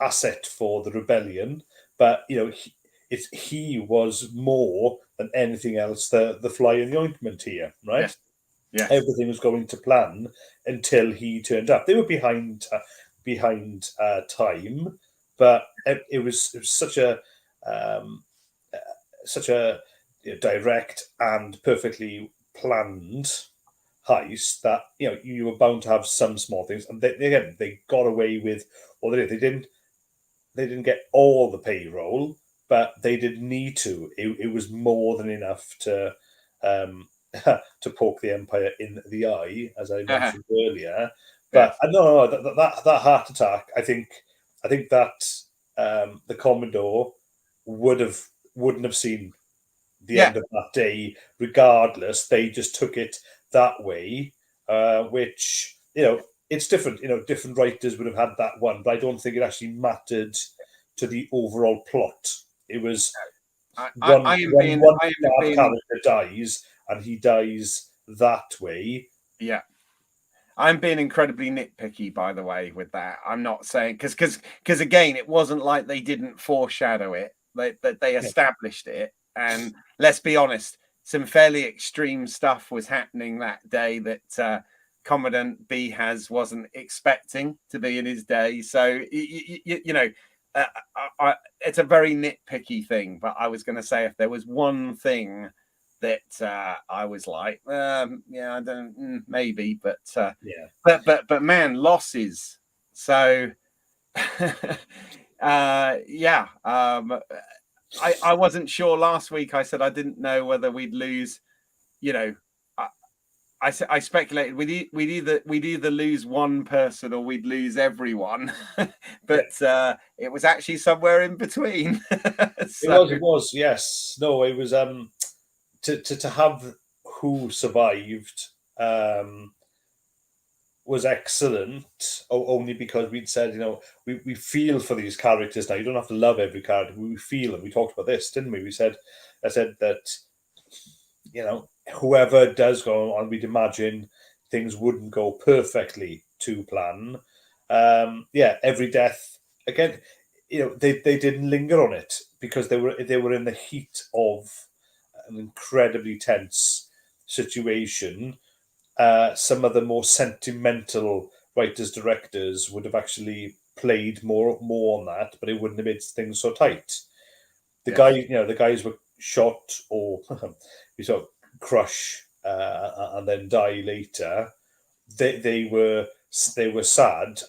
asset for the rebellion. But he was more than anything else the fly in the ointment here, right? Yes. Yes. Everything was going to plan until he turned up. They were behind time, but it was such a direct and perfectly planned heist that you were bound to have some small things. And they got away with, or they didn't get all the payroll, but they didn't need to. It was more than enough to to poke the Empire in the eye, as I mentioned earlier. Yes. But no, that heart attack, I think that the Commodore wouldn't have seen the Yeah. end of that day, regardless. They just took it that way, which, it's different. Different writers would have had that one, but I don't think it actually mattered to the overall plot. It was I am bad being character dies, and he dies that way. yeah. I'm being incredibly nitpicky, by the way, with that. I'm not saying because again, it wasn't like they didn't foreshadow it. They Yeah. established it, and let's be honest, some fairly extreme stuff was happening that day that Commandant Has wasn't expecting to be in his day. So uh, it's a very nitpicky thing. But I was going to say, if there was one thing that I was like, yeah, I don't, maybe, but Yeah. but man, losses. So yeah, I wasn't sure last week. I said I didn't know whether we'd lose. You know, I speculated we'd either lose one person or we'd lose everyone, but it was actually somewhere in between. So It was, yes. No, it was to have who survived was excellent, only because we'd said, we feel for these characters now. You don't have to love every character. We feel, and we talked about this, didn't we? I said that, whoever does go on, we'd imagine things wouldn't go perfectly to plan. Every death, again, they didn't linger on it because they were in the heat of an incredibly tense situation. Some of the more sentimental writers directors would have actually played more on that, but it wouldn't have made things so tight. The guys were shot or we sort of crush and then die later. They were sad,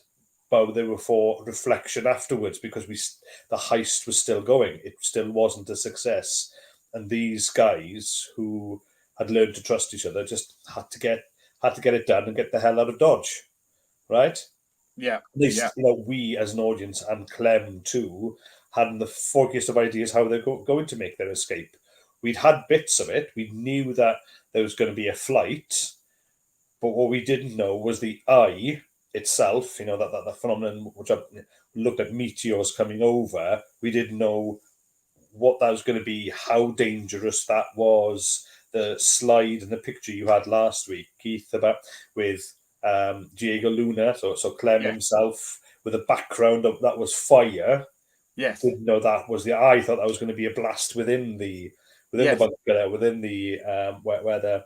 but they were for reflection afterwards because the heist was still going. It still wasn't a success, and these guys who had learned to trust each other just had to get it done and get the hell out of Dodge, right? yeah, At least, we as an audience and Clem too hadn't the foggiest of ideas how they're going to make their escape. We'd had bits of it. We knew that there was going to be a flight, but what we didn't know was the eye itself. That phenomenon which I looked at meteors coming over. We didn't know what that was going to be, how dangerous that was. The slide and the picture you had last week, Keith, about with Diego Luna, so Clem himself, with a background of that was fire. yes, Didn't know that was the eye. Thought that was going to be a blast within the bunker there, within the where the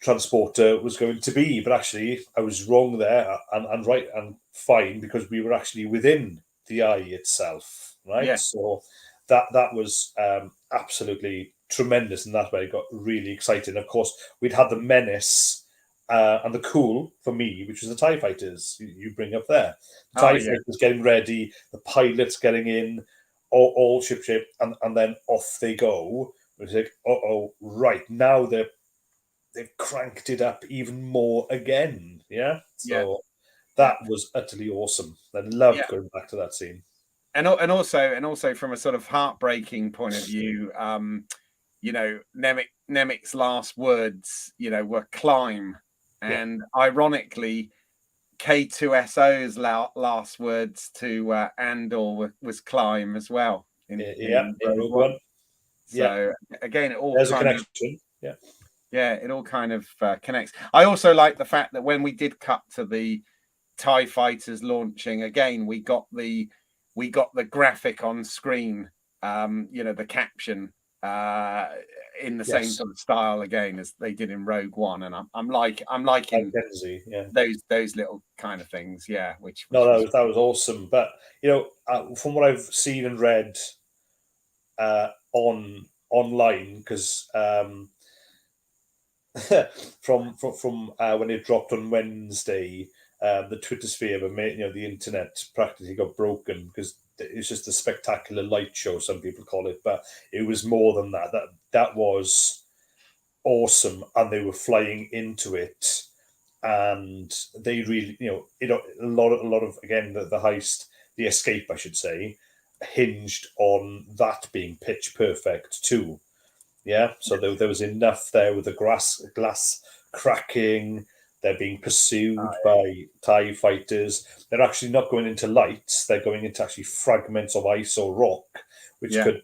transporter was going to be. But actually, I was wrong there, and right and fine, because we were actually within the eye itself, right? yeah, So that was absolutely tremendous, and that's where I got really excited. Of course, we'd had the menace and the cool for me, which was the TIE fighters you bring up there. The TIE fighters getting ready, the pilots getting in, all ship shape, and then off they go. It's like, right, now they've cranked it up even more again. Yeah. So that was utterly awesome. I loved going back to that scene. And also from a sort of heartbreaking point of view, Nemec's last words, were climb, and ironically, K2SO's last words to Andor was climb as well. In Rogue One. So again, it all there's kind a connection. it all kind of connects. I also like the fact that when we did cut to the TIE fighters launching again, we got the graphic on screen, the caption in the same sort of style again as they did in Rogue One, and I'm liking those little kind of things, which that was awesome. But from what I've seen and read online, because from when it dropped on Wednesday, the Twitter sphere, but the internet practically got broken because it's just a spectacular light show, some people call it, but it was more than that. That was awesome, and they were flying into it, and they really, a lot of again the heist, the escape, I should say, hinged on that being pitch perfect too. Yeah, so there was enough there with the glass cracking. They're being pursued by TIE fighters. They're actually not going into lights. They're going into actually fragments of ice or rock, which could,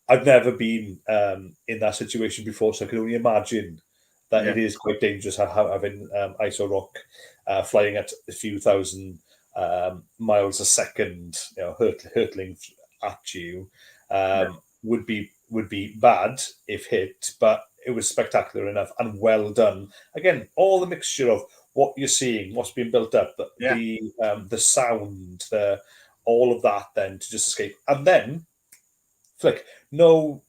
I've never been in that situation before, so I can only imagine that it is quite dangerous having ice or rock flying at a few thousand miles a second, hurtling at you. Would be bad if hit, but it was spectacular enough and well done. Again, all the mixture of what you're seeing, what's being built up, the sound, all of that, then to just escape, and then flick. No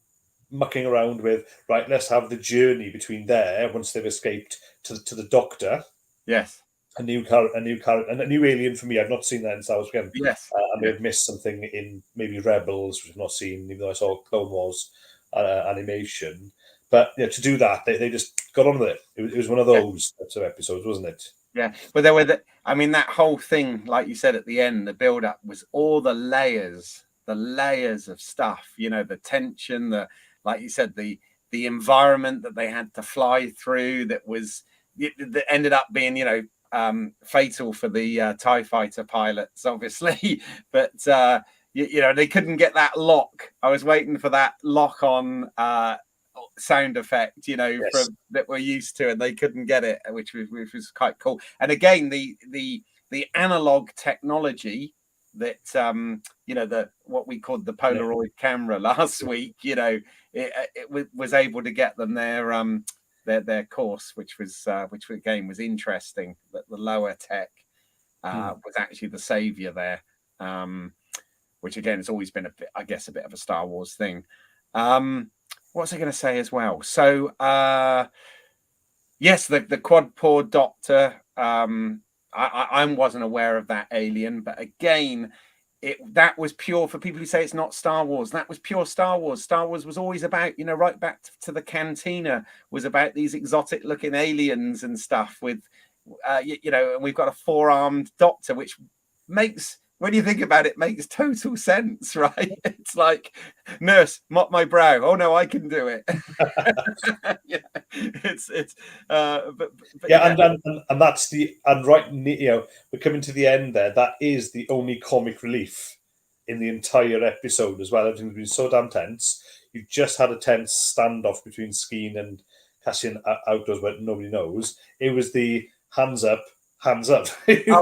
mucking around with, right, let's have the journey between there once they've escaped to the Doctor. Yes. A new alien for me. I've not seen that in Star Wars again. Yes. I may have missed something in maybe Rebels, which I've not seen, even though I saw Clone Wars animation. But to do that, they just got on with it. It was one of those types of episodes, wasn't it? Yeah, but there were that whole thing, like you said at the end, the build-up was all the layers of stuff. The tension, like you said, the environment that they had to fly through that ended up being, fatal for the TIE fighter pilots, obviously. But they couldn't get that lock. I was waiting for that lock on sound effect, from that we're used to, and they couldn't get it, which was quite cool. And again, the analog technology that the what we called the Polaroid camera last week, it was able to get them their course, which again was interesting. That the lower tech was actually the savior there, which again has always been a bit of a Star Wars thing. What was I going to say as well? So yes, the quad-pore Doctor. I wasn't aware of that alien, but again, that was pure, for people who say it's not Star Wars. That was pure Star Wars. Star Wars was always about, right back to the Cantina, was about these exotic looking aliens and stuff with, and we've got a 4-armed Doctor, which makes, when you think about it, makes total sense, right? It's like, nurse, mop my brow. Oh no, I can do it. And that's we're coming to the end there. That is the only comic relief in the entire episode as well. Everything's been so damn tense. You've just had a tense standoff between Skeen and Cassian outdoors where nobody knows. It was the hands up. Oh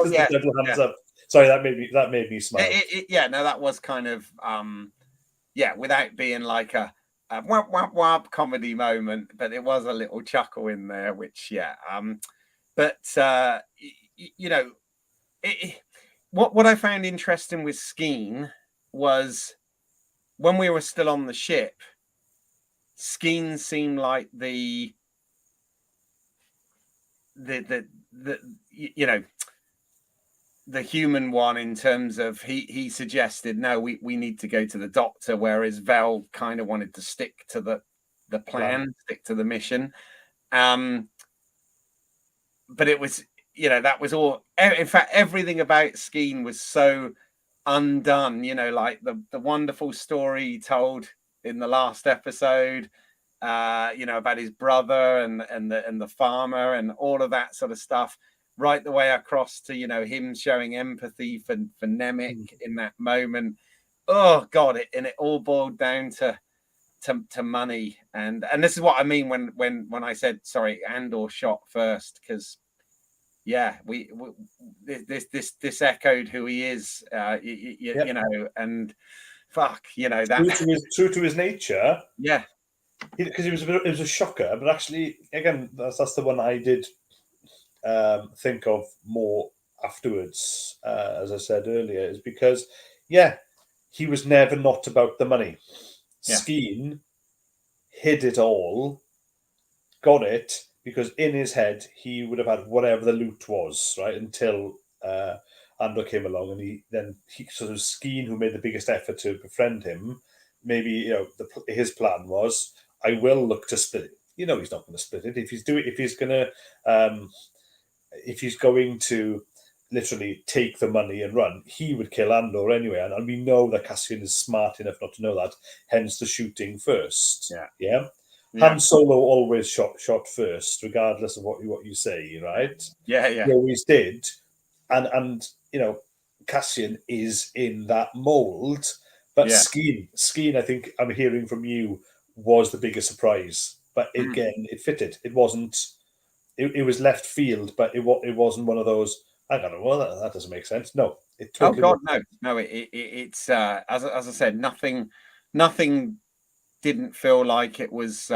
yeah, hands up. Sorry, that made me smile. No, that was kind of without being like a whap whap whap comedy moment, but it was a little chuckle in there, which what I found interesting with Skeen was when we were still on the ship, Skeen seemed like the human one, in terms of he suggested, no, we need to go to the Doctor, whereas Vel kind of wanted to stick to the plan, stick to the mission. But it was, that was all, in fact, everything about Skeen was so undone, like the wonderful story he told in the last episode, about his brother and the farmer and all of that sort of stuff, right the way across to him showing empathy for Nemec in that moment. Oh God, it all boiled down to money, and this is what I mean when I said, sorry, Andor shot first, because this echoed who he is, and fuck, that true to his nature. Yeah, because it was a shocker, but actually, again, that's the one I did think of more afterwards, as I said earlier, is because he was never not about the money. Skeen hid it all, got it, because in his head he would have had whatever the loot was, right, until Andor came along, and so it was Skeen who made the biggest effort to befriend him. Maybe his plan was, I will look to he's not going to split it. If he's going to literally take the money and run, he would kill Andor anyway. And we know that Cassian is smart enough not to know that, hence the shooting first. Yeah. Han Solo always shot first, regardless of what you say, right? Yeah. He always did. And Cassian is in that mold. But Skeen, I think I'm hearing from you, was the biggest surprise. But again, it fitted. It wasn't. It was left field, but it wasn't one of those. I don't know. Well, that doesn't make sense. No, it totally. Oh God, no. It's as I said, nothing didn't feel like it was.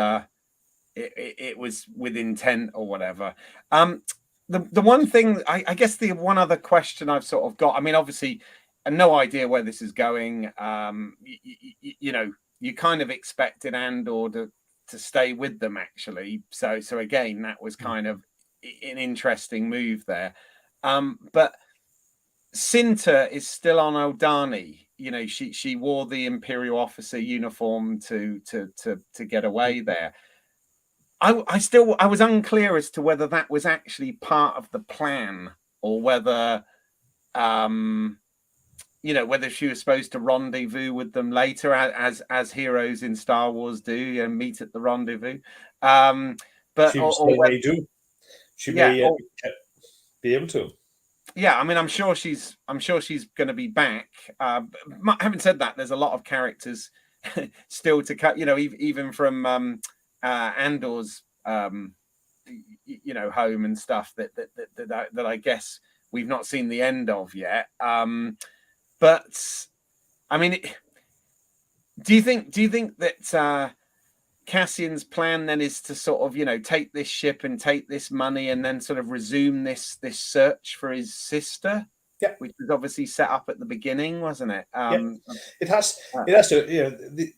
It was with intent or whatever. The one thing, I guess the one other question I've sort of got. I mean, obviously, no idea where this is going. You kind of expected Andor to stay with them, actually. So again, that was kind of an interesting move there. But Cinta is still on Aldani. She wore the Imperial officer uniform to get away there. I was unclear as to whether that was actually part of the plan or whether whether she was supposed to rendezvous with them later, as heroes in Star Wars do, and meet at the rendezvous. But she may do. She may be able to. Yeah, I mean, I'm sure she's going to be back. Having said that, there's a lot of characters still to cut. Even from Andor's home and stuff that I guess we've not seen the end of yet. But I mean, do you think that Cassian's plan then is to sort of take this ship and take this money and then sort of resume this search for his sister? Yeah, which was obviously set up at the beginning, wasn't it? It has to.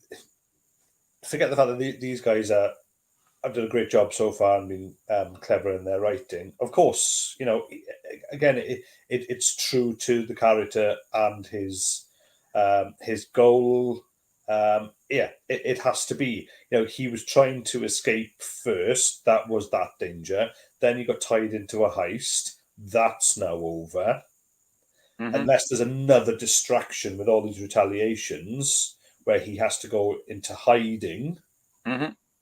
Forget the fact that these guys have done a great job so far and been clever in their writing. Of course, again, it's true to the character and his goal. It has to be. He was trying to escape first. That was that danger. Then he got tied into a heist. That's now over. Unless there's another distraction with all these retaliations where he has to go into hiding.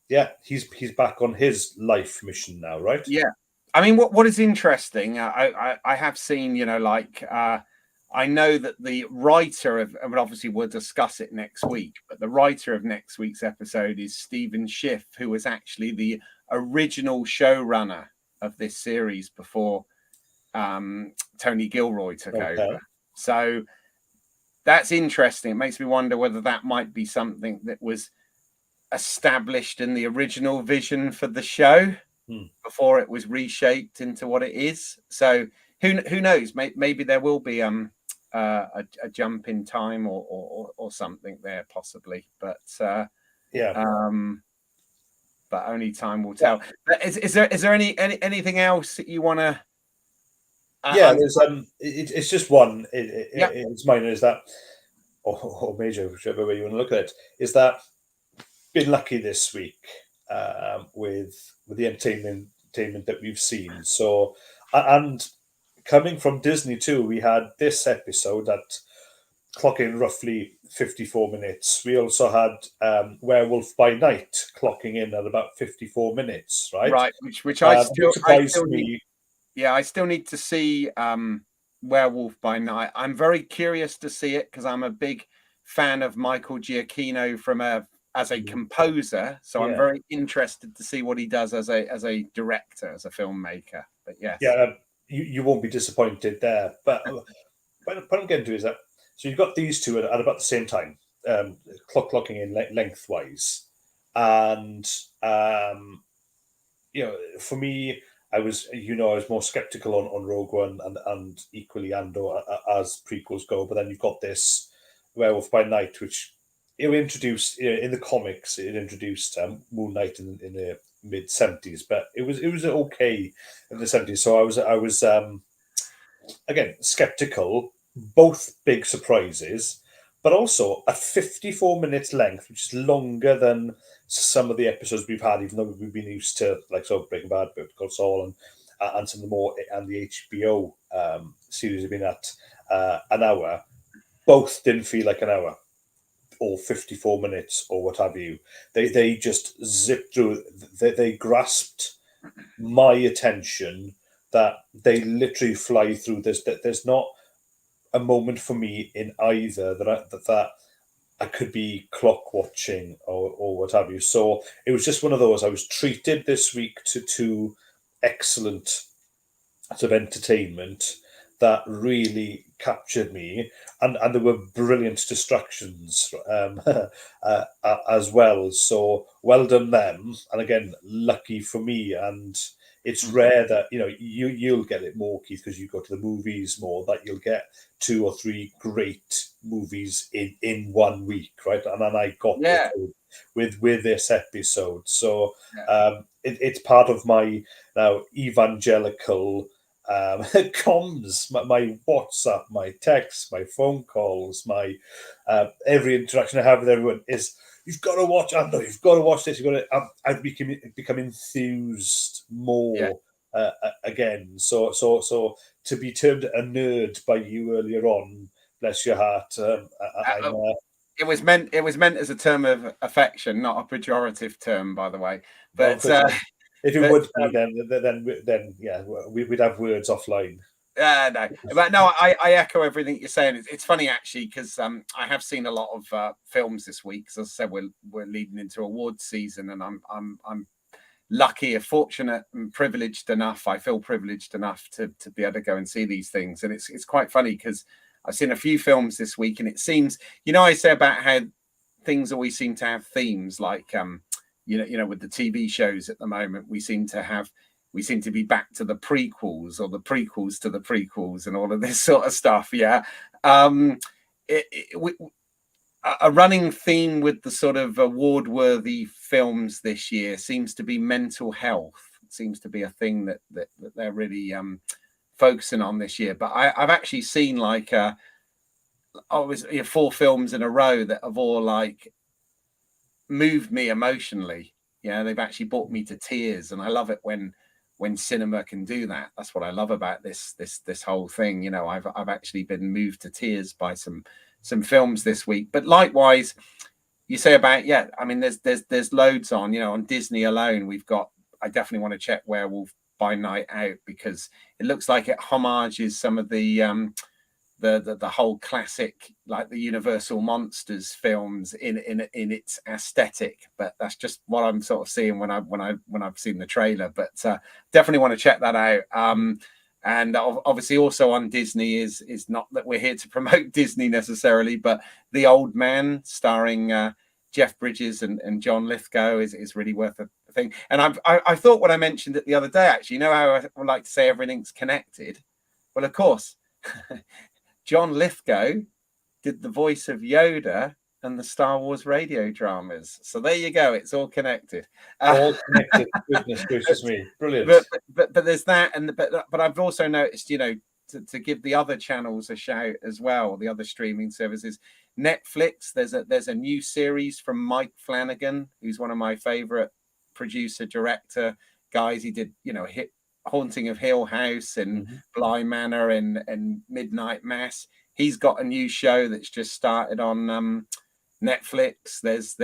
Yeah, he's back on his life mission now, right? Yeah. I mean, what is interesting, I have seen, I know that the writer of, and obviously we'll discuss it next week, but the writer of next week's episode is Stephen Schiff, who was actually the original showrunner of this series before Tony Gilroy took over. So that's interesting. It makes me wonder whether that might be something that was established in the original vision for the show before it was reshaped into what it is. So who knows? Maybe there will be a jump in time or something there possibly, but but only time will tell. Is there anything else that you want to? There's it's just one. It's minor. Is that or major, whichever way you want to look at it? Is that been lucky this week with the entertainment that we've seen. So, and coming from Disney too, we had this episode that clocking roughly 54 minutes. We also had Werewolf by Night clocking in at about 54 minutes, right? Right, which I still need to see Werewolf by Night. I'm very curious to see it because I'm a big fan of Michael Giacchino as a composer, so I'm very interested to see what he does as a director, as a filmmaker. But yes, you won't be disappointed there. But what I'm getting to is that so you've got these two at about the same time, clocking in lengthwise, and for me, I was more skeptical on Rogue One and equally Andor as prequels go. But then you've got this Werewolf by Night, which it introduced in the comics. It introduced Moon Knight in the mid 70s, but it was okay in the 70s. So I was again skeptical. Both big surprises, but also at 54 minutes length, which is longer than some of the episodes we've had, even though we've been used to like so Breaking Bad, Better Call Saul, and some of the more and the HBO series have been at an hour. Both didn't feel like an hour or 54 minutes or what have you. They just zipped through. They grasped my attention that they literally fly through this. There's not a moment for me in either that I could be clock watching or what have you. So it was just one of those. I was treated this week to excellent sort of entertainment that really captured me, and there were brilliant distractions as well. So well done them, and again, lucky for me. And it's rare that you'll get it more, Keith, because you go to the movies more. That you'll get 2 or 3 great movies in 1 week, right? And then I got Yeah. with this episode. So Yeah. it's part of my now evangelical comms, my WhatsApp, my texts, my phone calls, my every interaction I have with everyone is, you've got to watch Andor, you've got to watch this, you've got to. I've become enthused Yeah. more again. So to be termed a nerd by you earlier on, bless your heart. I'm It was meant as a term of affection, not a pejorative term, by the way. no, But if it but would be, then yeah, we'd have words offline. no, but no, I echo everything you're saying. It's funny actually, because I have seen a lot of films this week. As I said, we're leading into awards season, and I'm lucky, fortunate, and privileged enough. I feel privileged enough to be able to go and see these things, and it's quite funny because I've seen a few films this week, and it seems, I say about how things always seem to have themes, like with the TV shows at the moment, we seem to be back to the prequels, or the prequels to the prequels, and all of this sort of stuff. Yeah. A running theme with the sort of award-worthy films this year seems to be mental health. It seems to be a thing that they're really focusing on this year. But I've actually seen like 4 films in a row that have all like moved me emotionally. Yeah, they've actually brought me to tears, and I love it when cinema can do that. That's what I love about this whole thing. I've actually been moved to tears by some films this week. But likewise, you say about, I mean, there's loads on. On Disney alone, we've got. I definitely want to check Werewolf by Night Out, because it looks like it homages some of the whole classic, like the Universal Monsters films in its aesthetic. But that's just what I'm sort of seeing when I've seen the trailer. But definitely want to check that out. And obviously also on Disney is not that we're here to promote Disney necessarily, but The Old Man, starring Jeff Bridges and John Lithgow, is really worth a thing. And I thought when I mentioned it the other day, actually, how I would like to say everything's connected. Well, of course, John Lithgow did the voice of Yoda and the Star Wars radio dramas. So there you go. It's all connected. All connected. Goodness gracious me. Brilliant. But there's that. But I've also noticed, to give the other channels a shout as well, the other streaming services. Netflix, there's a new series from Mike Flanagan, who's one of my favorite producer director guys. He did, hit Haunting of Hill House and Bly Manor and Midnight Mass. He's got a new show that's just started on Netflix. There's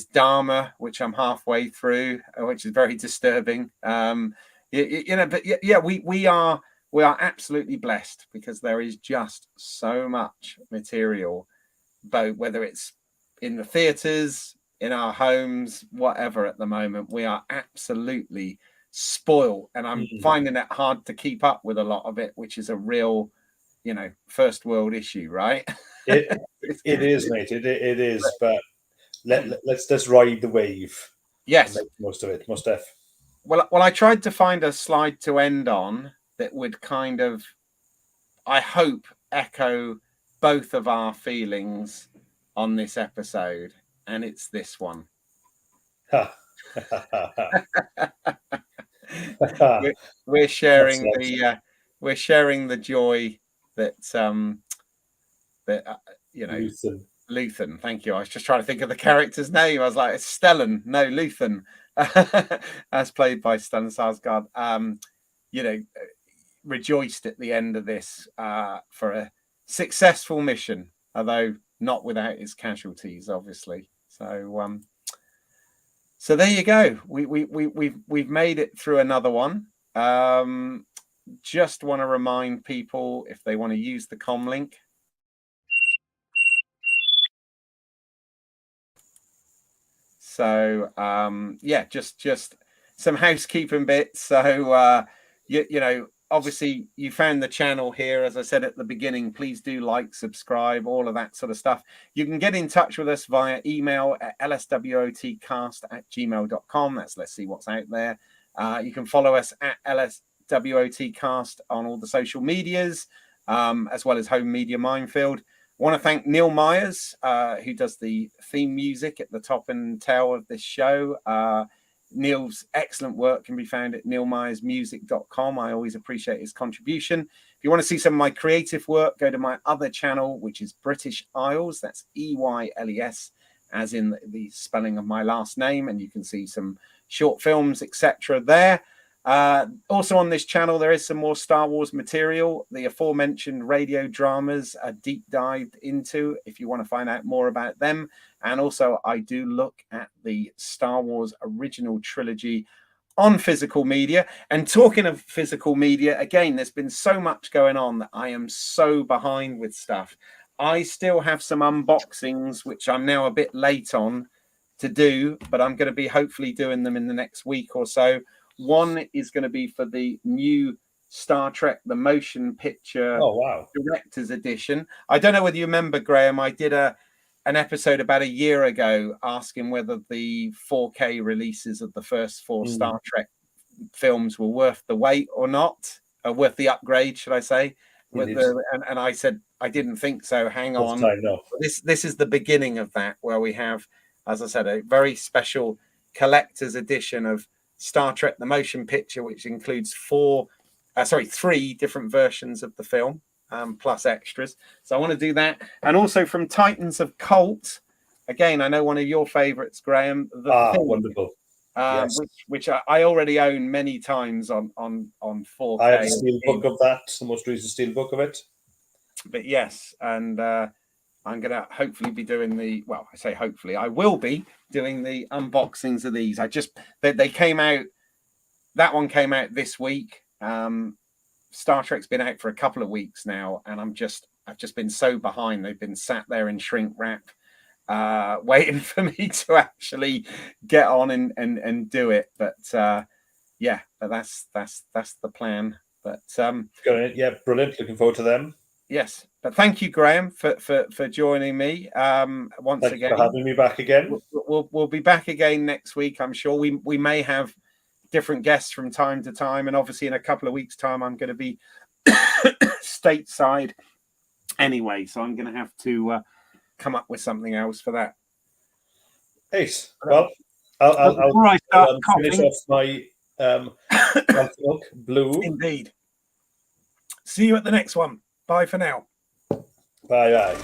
Dharma, which I'm halfway through, which is very disturbing. But we are absolutely blessed, because there is just so much material, both whether it's in the theaters, in our homes, whatever. At the moment, we are absolutely spoiled, and I'm finding it hard to keep up with a lot of it, which is a real, first world issue, right? It is, mate. It is. But let's ride the wave. Yes, and make most of it. Most def. Well, I tried to find a slide to end on that would kind of, I hope, echo both of our feelings on this episode, and it's this one. we're sharing the joy that Luthen. Thank you. I was just trying to think of the character's name. I was like, it's Stellan. No, Luthen, as played by Stellan Skarsgård. Rejoiced at the end of this for a successful mission, although not without its casualties, obviously. So there you go. We've made it through another one. Just want to remind people, if they want to use the com link, so just some housekeeping bits. So obviously you found the channel here. As I said at the beginning, please do like, subscribe, all of that sort of stuff. You can get in touch with us via email at lswotcast@gmail.com. That's Let's See What's Out There. You can follow us at LSWOTcast on all the social medias, as well as Home Media Minefield. I want to thank Neil Myers, who does the theme music at the top and tail of this show. Neil's excellent work can be found at neilmyersmusic.com. I always appreciate his contribution. If you want to see some of my creative work, go to my other channel, which is British Isles. That's EYLES, as in the spelling of my last name, and you can see some short films, etc. there. Also on this channel, there is some more Star Wars material. The aforementioned radio dramas are deep dived into if you want to find out more about them. And also I do look at the Star Wars original trilogy on physical media. And talking of physical media, again, there's been so much going on that I am so behind with stuff. I still have some unboxings, which I'm now a bit late on to do, but I'm going to be hopefully doing them in the next week or so. One is going to be for the new Star Trek, the motion picture director's edition. I don't know whether you remember, Graham, I did an episode about a year ago asking whether the 4K releases of the first 4 Star Trek films were worth the wait or not, or worth the upgrade, should I say. And I said, I didn't think so. Hang on. This is the beginning of that, where we have, as I said, a very special collector's edition of Star Trek, the motion picture, which includes 3 different versions of the film, plus extras. So I want to do that. And also from Titans of Cult, again, I know one of your favorites, Graham. Wonderful. Yes. Which I already own many times on 4K. I have a steel book of that, the most recent steel book of it. But yes, and I'm going to hopefully be doing I will be doing the unboxings of these. They came out, that one came out this week. Star Trek's been out for a couple of weeks now, and I've just been so behind. They've been sat there in shrink wrap, waiting for me to actually get on and do it. But but that's the plan. But brilliant. Looking forward to them. Yes, but thank you, Graham, for joining me once again. Thanks for having me back again. We'll be back again next week. I'm sure we may have different guests from time to time, and obviously in a couple of weeks' time, I'm going to be stateside anyway, so I'm going to have to come up with something else for that. Ace. Well, I'll finish off my blue. Indeed. See you at the next one. Bye for now. Bye.